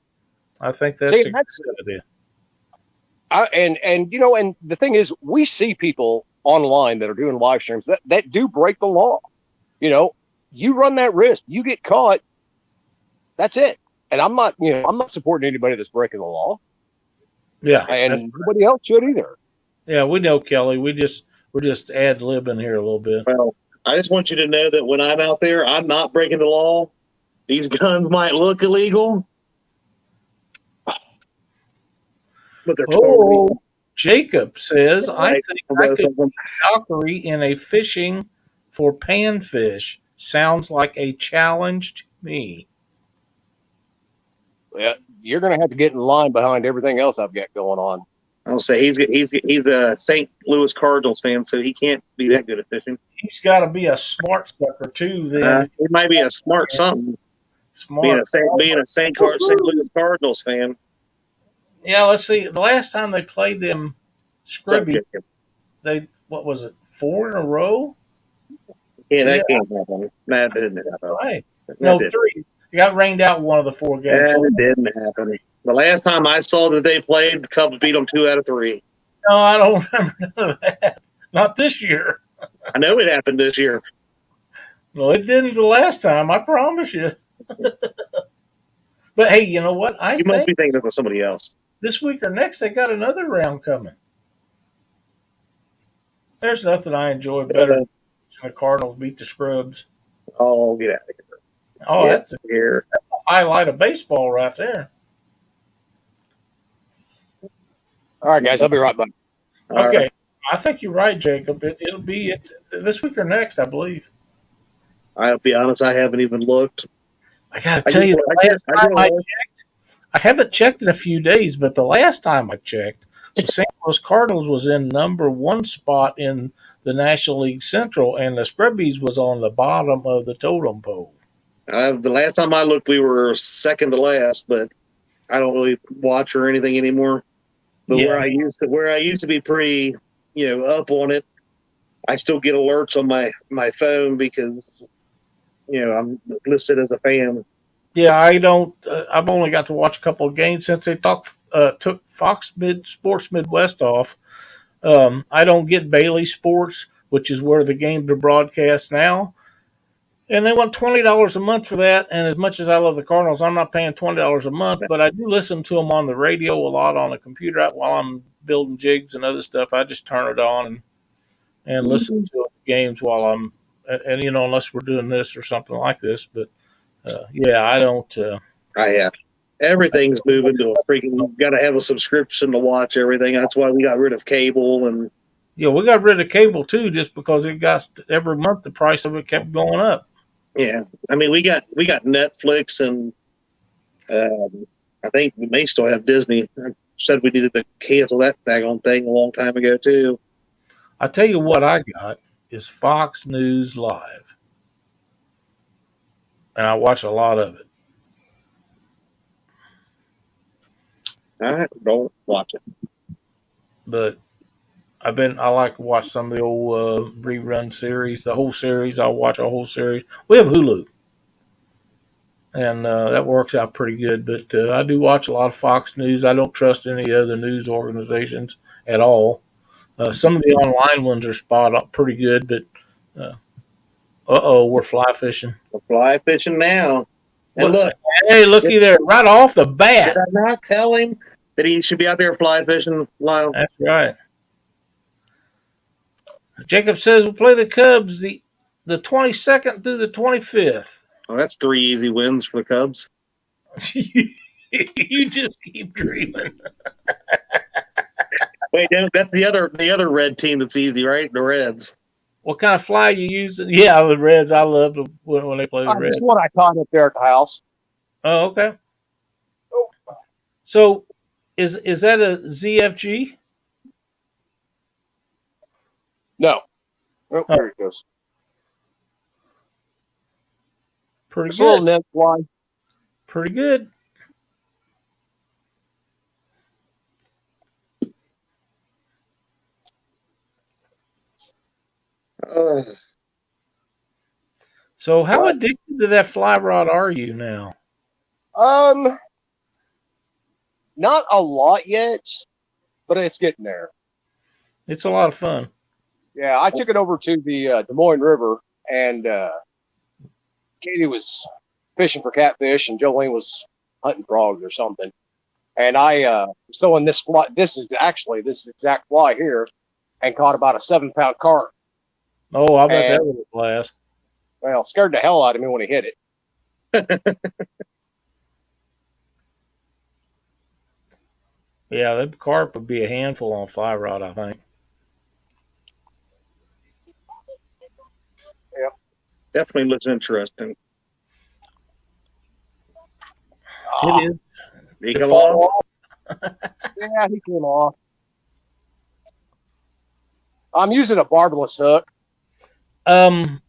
I think See, that's a that's good idea. and the thing is, we see people online that are doing live streams that do break the law. You run that risk, you get caught, that's it. And I'm not supporting anybody that's breaking the law, Yeah, and nobody else should either. yeah, we know, Kelly. We're just ad libbing here a little bit. Well, I just want you to know that when I'm out there, I'm not breaking the law. These guns might look illegal, but they're totally Oh, Jacob says, I right think for I both could of them. Dockery in a fishing for panfish. Sounds like a challenge to me. Yeah, you're gonna have to get in line behind everything else I've got going on. I'll say he's a St. Louis Cardinals fan, so he can't be that good at fishing. He's got to be a smart sucker too. Then He might be a smart something, smart. being a St. Louis Cardinals fan. Yeah, let's see. The last time they played them Suck Scribby, Jacob. they what was it? 4 in a row? Yeah, that Yeah. can't happen. That didn't happen. Right. That No, didn't. 3. They got rained out one of the 4 games. So, That didn't happen. The last time I saw that they played, the Cubs beat them 2 out of 3. no, I don't remember none of that. Not this year. I know it happened this year. No, it didn't the last time. I promise you. But hey, you know what? I You must think be thinking of somebody else. this week or next they got another round coming. There's nothing I enjoy better than watching the Cardinals beat the Scrubs. Oh, get out of here. Oh, Get that's a here. highlight of baseball right there. All right, guys, I'll be right back. All Okay, right. I think you're right, Jacob. It'll be this week or next, I believe. I'll be honest, I haven't even looked. I got to I tell just- you, I the just- last I time I just- checked, I haven't checked in a few days, but the last time I checked, the St. Louis Cardinals was in number 1 spot in the National League Central, and the Scrubbies was on the bottom of the totem pole. The last time I looked, we were second to last, but I don't really watch or anything anymore. But Yeah. where I used to be pretty, up on it, I still get alerts on my phone because, I'm listed as a fan. Yeah, I don't. I've only got to watch a couple of games since they took Fox Sports Midwest off. I don't get Bailey Sports, which is where the games are broadcast now, and they want $20 a month for that. And as much as I love the Cardinals, I'm not paying $20 a month, but I do listen to them on the radio a lot on the computer while I'm building jigs and other stuff. I just turn it on and listen to games while I'm, and unless we're doing this or something like this, but. Yeah, I don't. Everything's moving to a freaking. You got to have a subscription to watch everything. That's why we got rid of cable and. Yeah, we got rid of cable too, just because it got every month the price of it kept going up. Yeah, I mean we got Netflix and I think we may still have Disney. I said we needed to cancel that daggone thing a long time ago too. I tell you what, I got is Fox News Live, and I watch a lot of it. I don't watch it. But I like to watch some of the old rerun series, the whole series. I'll watch a whole series. We have Hulu, and that works out pretty good. But I do watch a lot of Fox News. I don't trust any other news organizations at all. Some of the online ones are spot on pretty good, but we're fly fishing. We're fly fishing now. And look, Hey, looky there, right off the bat. did I not tell him that he should be out there fly fishing, Lyle? That's right. Jacob says we'll play the Cubs the 22nd through the 25th. Oh, that's 3 easy wins for the Cubs. You just keep dreaming. Wait, no, that's the other red team that's easy, right? The Reds. What kind of fly you using? Yeah, the Reds. I love them when they play the Just Reds. one I caught up there at the house. Oh, okay. So, is that a ZFG? No. Oh, Oh, there it goes. pretty It's a little good. nymph fly. Pretty good. Uh, So, how But addicted to that fly rod are you now? um, not a lot yet, but it's getting there. It's a lot of fun. Yeah, I took it over to the Des Moines River, and Katie was fishing for catfish, and Jolene was hunting frogs or something. And I was throwing this fly. This is actually this exact fly here, and caught about a 7-pound carp. Oh, I bet And that was a blast. well, scared the hell out of me when he hit it. Yeah, that carp would be a handful on fly rod, I think. Yep. definitely looks interesting. It is. Did he It come fall off? off. Yeah, he came off. I'm using a barbless hook. Um,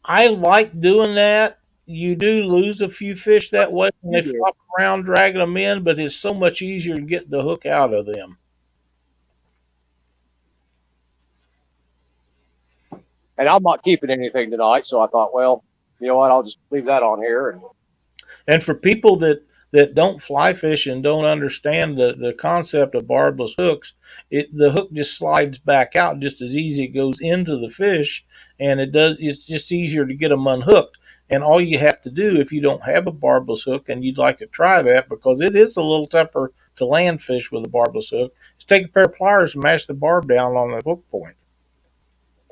I like doing that. You do lose a few fish that way when You they do. flop around dragging them in, but it's so much easier to get the hook out of them. And I'm not keeping anything tonight, so I thought, well, you know what? I'll just leave that on here. And And for people that don't fly fish and don't understand the concept of barbless hooks, the hook just slides back out just as easy. It goes into the fish, and it's just easier to get them unhooked. And all you have to do if you don't have a barbless hook and you'd like to try that, because it is a little tougher to land fish with a barbless hook, is take a pair of pliers and mash the barb down on the hook point.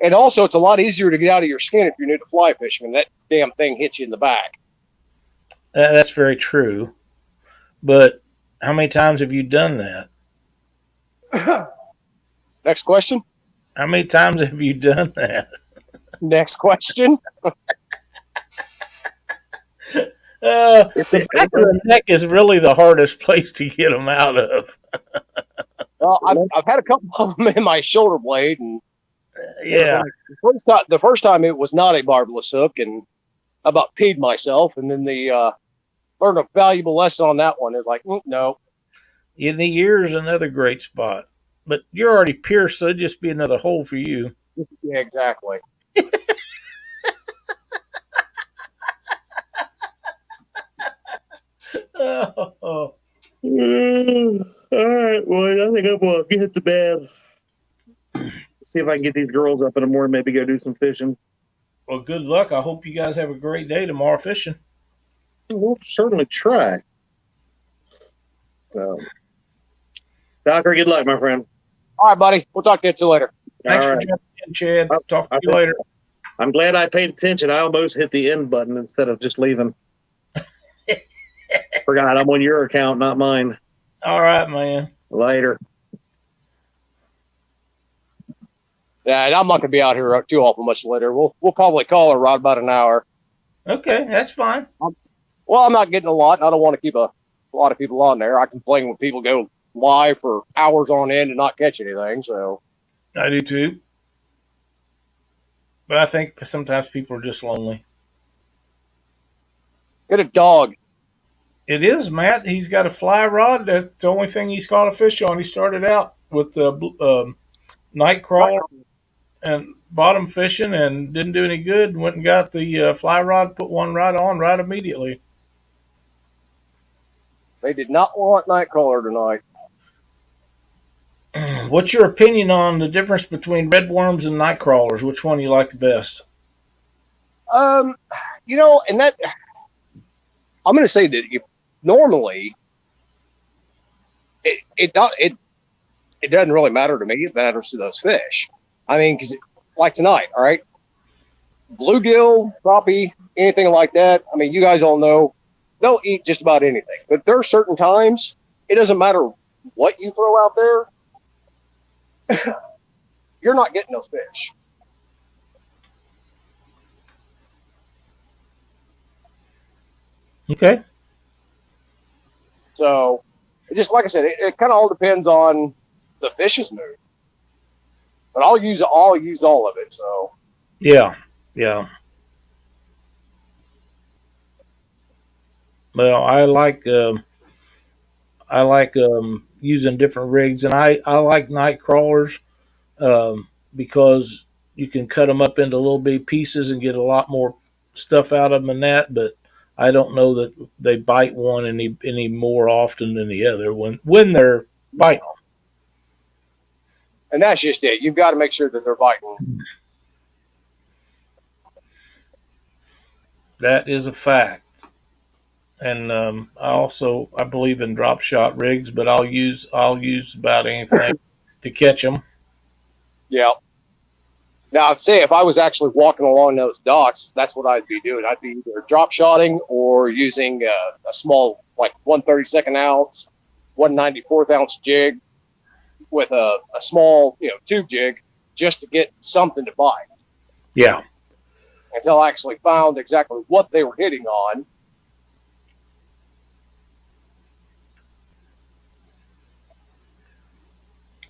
and also, it's a lot easier to get out of your skin if you're new to fly fishing, and that damn thing hits you in the back. That's very true. But how many times have you done that? Next question. How many times have you done that? Next question. The back of the neck is really the hardest place to get them out of. Well, I've had a couple of them in my shoulder blade, and it was Yeah, like the first time it was not a barbless hook, and I about peed myself. And then the learned a valuable lesson on that one. Is like, no, in the ear is another great spot. But you're already pierced, so it'd just be another hole for you. yeah, exactly. Oh, All right, well, I think I'm going to get to bed. See if I can get these girls up in the morning, maybe go do some fishing. well, good luck. I hope you guys have a great day tomorrow fishing. We'll certainly try. So, Doctor, good luck, my friend. All right, buddy. We'll talk to you later. Thanks All for right. jumping in, Chad. Talk to I you later. I'm glad I paid attention. I almost hit the end button instead of just leaving. Forgot I'm on your account, not mine. All right, man. Later. Yeah, and I'm not gonna be out here too awful much later. We'll probably call her right about an hour. Okay, that's fine. Well, I'm not getting a lot. And I don't want to keep a lot of people on there. I complain when people go live for hours on end and not catch anything. So I do too. But I think sometimes people are just lonely. get a dog. It is, Matt. He's got a fly rod. That's the only thing he's caught a fish on. He started out with night crawler and bottom fishing and didn't do any good. Went and got the fly rod, put one right on right immediately. They did not want Nightcrawler tonight. What's your opinion on the difference between red worms and night crawlers? Which one you like the best? Um, and that I'm going to say that if normally it doesn't really matter to me. It matters to those fish. I mean, because like tonight, all right, bluegill, crappie, anything like that. I mean, you guys all know they'll eat just about anything. But there are certain times it doesn't matter what you throw out there, you're not getting those fish. Okay. So, it just like I said, it kind of all depends on the fish's mood. But I'll use all of it. So Yeah. Yeah. Well, I like using different rigs, and I like night crawlers because you can cut them up into little bitty pieces and get a lot more stuff out of them than that. But I don't know that they bite one any more often than the other when they're biting. and that's just it. You've got to make sure that they're biting. That is a fact. And I believe in drop shot rigs, but I'll use about anything to catch them. Yeah. Now, I'd say if I was actually walking along those docks, that's what I'd be doing. I'd be either drop shotting or using a small, like 1/32 ounce, 1/94 ounce jig with a small, tube jig just to get something to bite Yeah, until I actually found exactly what they were hitting on.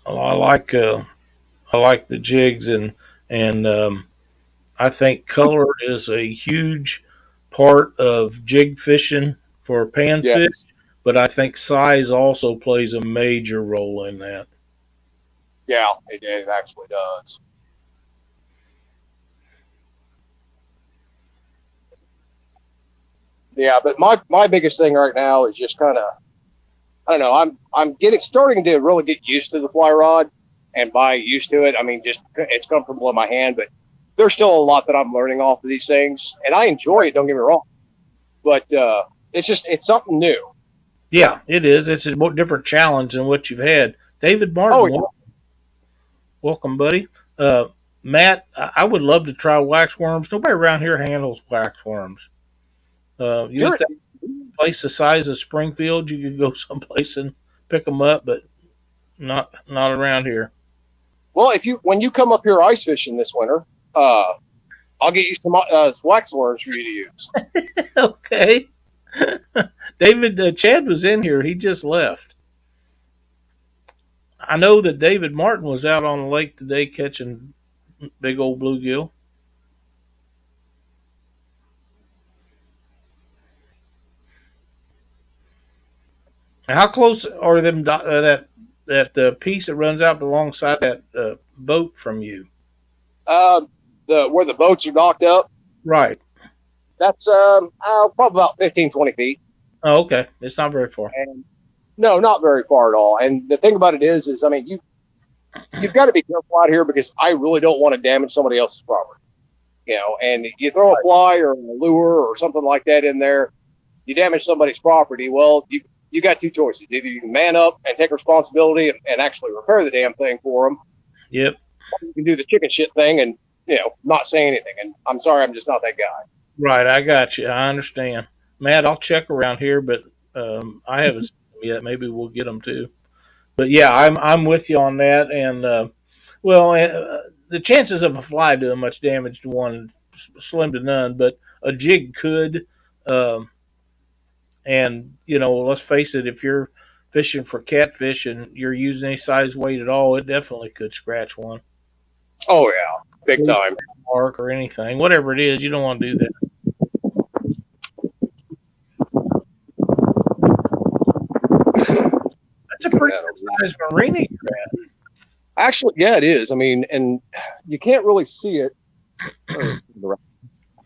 well, I like the jigs and I think color is a huge part of jig fishing for panfish, Yes. but I think size also plays a major role in that. Yeah, it actually does. Yeah, but my biggest thing right now is just kind of, I don't know. I'm getting starting to really get used to the fly rod, and by used to it, I mean just it's comfortable in my hand. But there's still a lot that I'm learning off of these things, and I enjoy it. Don't get me wrong, but it's something new. Yeah, it is. It's a different challenge than what you've had. David Oh Martin, yeah, welcome, buddy. Uh, Matt, I would love to try wax worms. Nobody around here handles wax worms. You you're get that place the size of Springfield, you could go someplace and pick them up, but not around here. well. If you when you come up here ice fishing this winter, uh, I'll get you some wax worms for you to use. Okay. David, Chad was in here. He just left. I know that David Martin was out on the lake today catching big old bluegill. How close are them that piece that runs out alongside that boat from you? Uh, the where the boats are docked up, Right. that's probably about 15-20 feet. Oh, okay. It's not very far. And no, not very far at all. And the thing about it is I mean, you've got to be careful out here because I really don't want to damage somebody else's property. And you throw a fly or a lure or something like that in there, you damage somebody's property. Well, you got two choices: either you can man up and take responsibility and actually repair the damn thing for them, Yep. or you can do the chicken shit thing and not say anything. And I'm sorry, I'm just not that guy. Right. I got you. I understand. Matt, I'll check around here, but I haven't seen them yet. Maybe we'll get them too. But yeah, I'm with you on that. And the chances of a fly doing much damage to one slim to none, but a jig could. Um, and let's face it, if you're fishing for catfish and you're using any size weight at all, it definitely could scratch one. Oh yeah, big time. Mark or anything, whatever it is, you don't want to do that. That's a pretty good sized marina you're at. Actually, yeah, it is. I mean, and you can't really see it.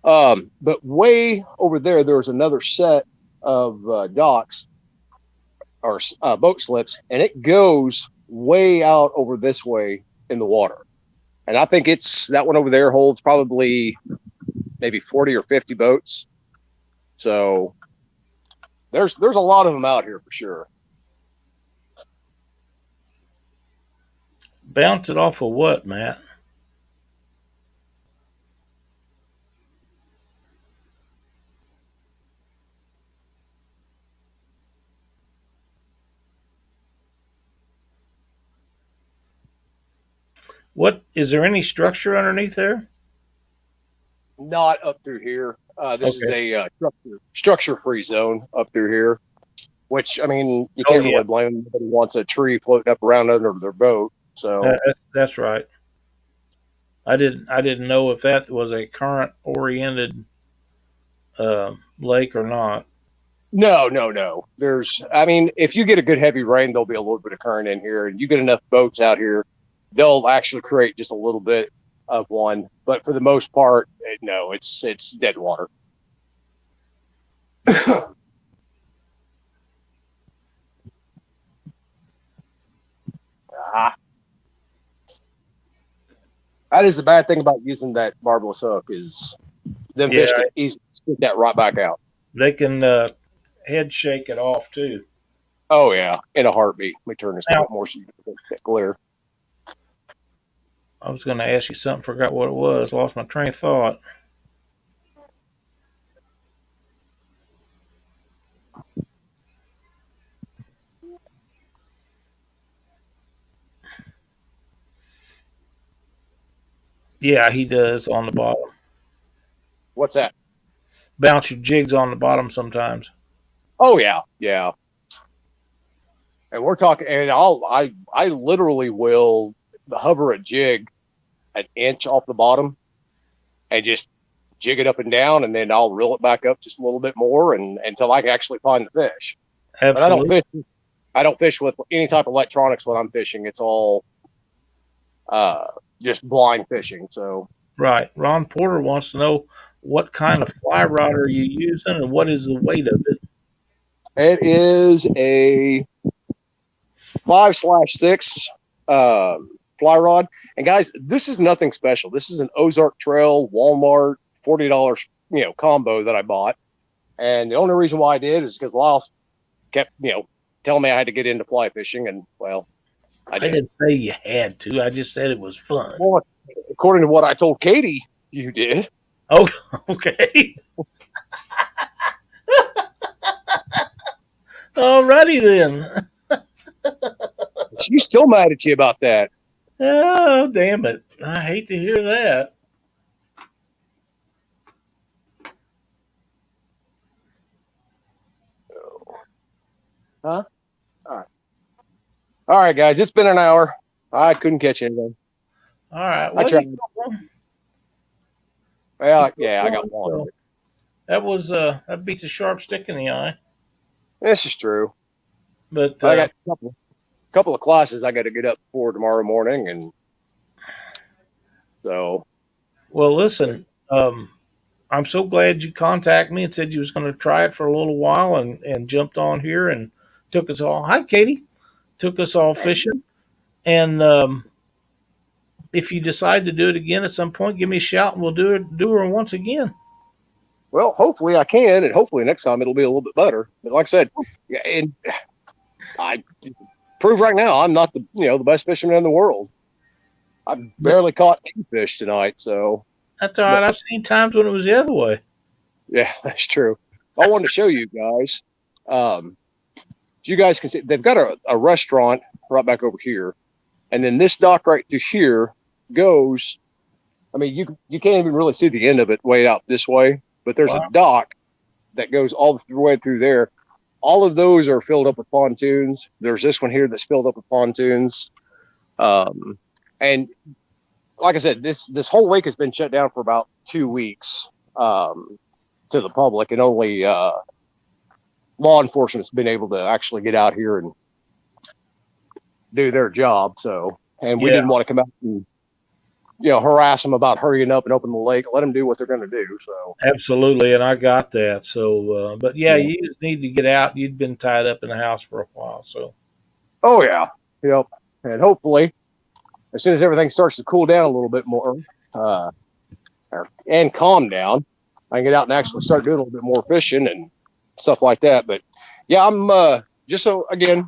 But way over there, there's another set of docks or boat slips, and it goes way out over this way in the water. And I think it's that one over there holds probably maybe 40 or 50 boats. So there's a lot of them out here for sure. Bounce it off of what, Matt? What is there any structure underneath there? Not up through here. This is a structure-free zone up through here, which, I mean, you Oh, can't yeah. really blame them. Nobody wants a tree floating up around under their boat. So, That's right. I didn't know if that was a current oriented lake or not. no. I mean, if you get a good heavy rain, there'll be a little bit of current in here, and you get enough boats out here, they'll actually create just a little bit of one. But for the most part, no, it's dead water. Ah, that is the bad thing about using that marvelous hook is them Yeah, fish can easily spit that right back out. they can head shake it off too. Oh yeah, in a heartbeat. Let me turn this a Now, bit more so you can get clear. I was going to ask you something, forgot what it was, lost my train of thought. Yeah, he does on the bottom. What's that? Bounce your jigs on the bottom sometimes. Oh yeah. And we're talking, and I literally will hover a jig an inch off the bottom and just jig it up and down, and then I'll reel it back up just a little bit more, and until I can actually find the fish. But Absolutely. I don't fish with any type of electronics when I'm fishing. It's all just blind fishing. So Right. Ron Porter wants to know what kind of fly rod are you using and what is the weight of it? it is a 5/6 fly rod. And guys, this is nothing special. This is an Ozark Trail Walmart $40 combo that I bought. And the only reason why I did is because Lyle kept telling me I had to get into fly fishing, and well, I I did. didn't say you had to. I just said it was fun. Well, according to what I told Katie, you did. Oh, okay. Alrighty then. She's still mad at you about that. Oh, damn it. I hate to hear that. Huh? All right, guys. It's been an hour. I couldn't catch anything. All right. I tried. Well, yeah, I got one. That beats a sharp stick in the eye. This is true. But I got a couple of classes I got to get up for tomorrow morning, and so. well, listen. I'm so glad you contacted me and said you was going to try it for a little while and jumped on here and took us all. Hi, Katie. Took us all fishing. And if you decide to do it again at some point, give me a shout and we'll do her once again. Well, hopefully I can, and hopefully next time it'll be a little bit better. But like I said, and I prove right now I'm not the best fisherman in the world. I barely caught any fish tonight, so That's all right. I've seen times when it was the other way. yeah, that's true. I wanted to show you guys. You guys can see they've got a restaurant right back over here, and then this dock right through here goes. I mean, you can't even really see the end of it way out this way, but there's Wow. a dock that goes all the way through there. All of those are filled up with pontoons. There's this one here that's filled up with pontoons, and like I said, this whole lake has been shut down for about 2 weeks to the public, and only law enforcement's been able to actually get out here and do their job. So, and we Yeah. didn't want to come out and harass them about hurrying up and open the lake. Let them do what they're going to do. So, Absolutely, and I got that. So, but yeah, Yeah. you just need to get out. You'd been tied up in the house for a while, so oh yeah, yep. And hopefully, as soon as everything starts to cool down a little bit more, and calm down, I can get out and actually start doing a little bit more fishing and stuff like that. But yeah, I'm just so again,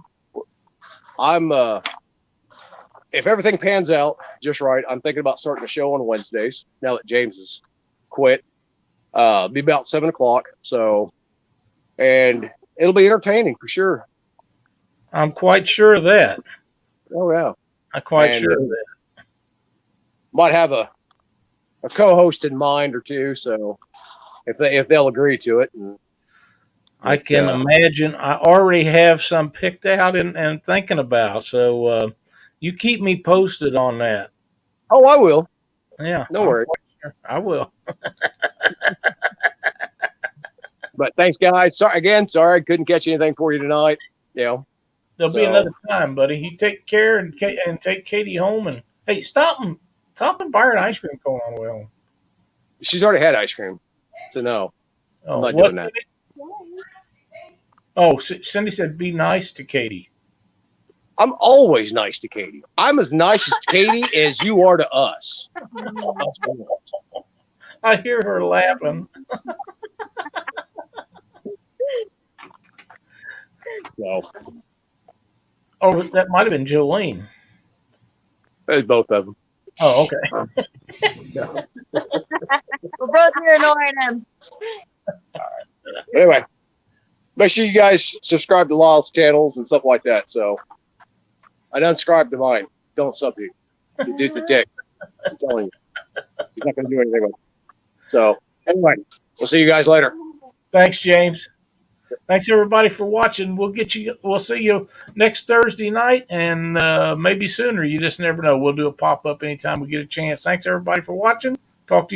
I'm if everything pans out just right, I'm thinking about starting a show on Wednesdays now that James has quit. Be about 7:00. So, and it'll be entertaining for sure. I'm quite sure of that. Oh yeah, I'm quite And, sure of that. might have a co-host in mind or two. So, if they'll agree to it. And, I can imagine. I already have some picked out and thinking about. So you keep me posted on that. oh, I will. Yeah, No worries. I will. But thanks, guys. Sorry I couldn't catch anything for you tonight. You know, There'll be another time, buddy. You take care and take Katie home. And hey, stop and buy her an ice cream cone on the way home. she's already had ice cream, so no, I'm not what's doing that. Oh, Cindy said, "Be nice to Katie." I'm always nice to Katie. I'm as nice to Katie as you are to us. I hear her laughing. So Oh, that might have been Jolene. there's both of them. Oh, okay. We're both here annoying him. Anyway, make sure you guys subscribe to Lyle's channels and stuff like that. So I unsubscribe to mine. Don't sub you. The dude's a dick. I'm telling you. He's not going to do anything with it. So anyway, we'll see you guys later. Thanks, James. Thanks everybody for watching. We'll see you next Thursday night and maybe sooner. You just never know. We'll do a pop-up anytime we get a chance. Thanks everybody for watching. Talk to you later.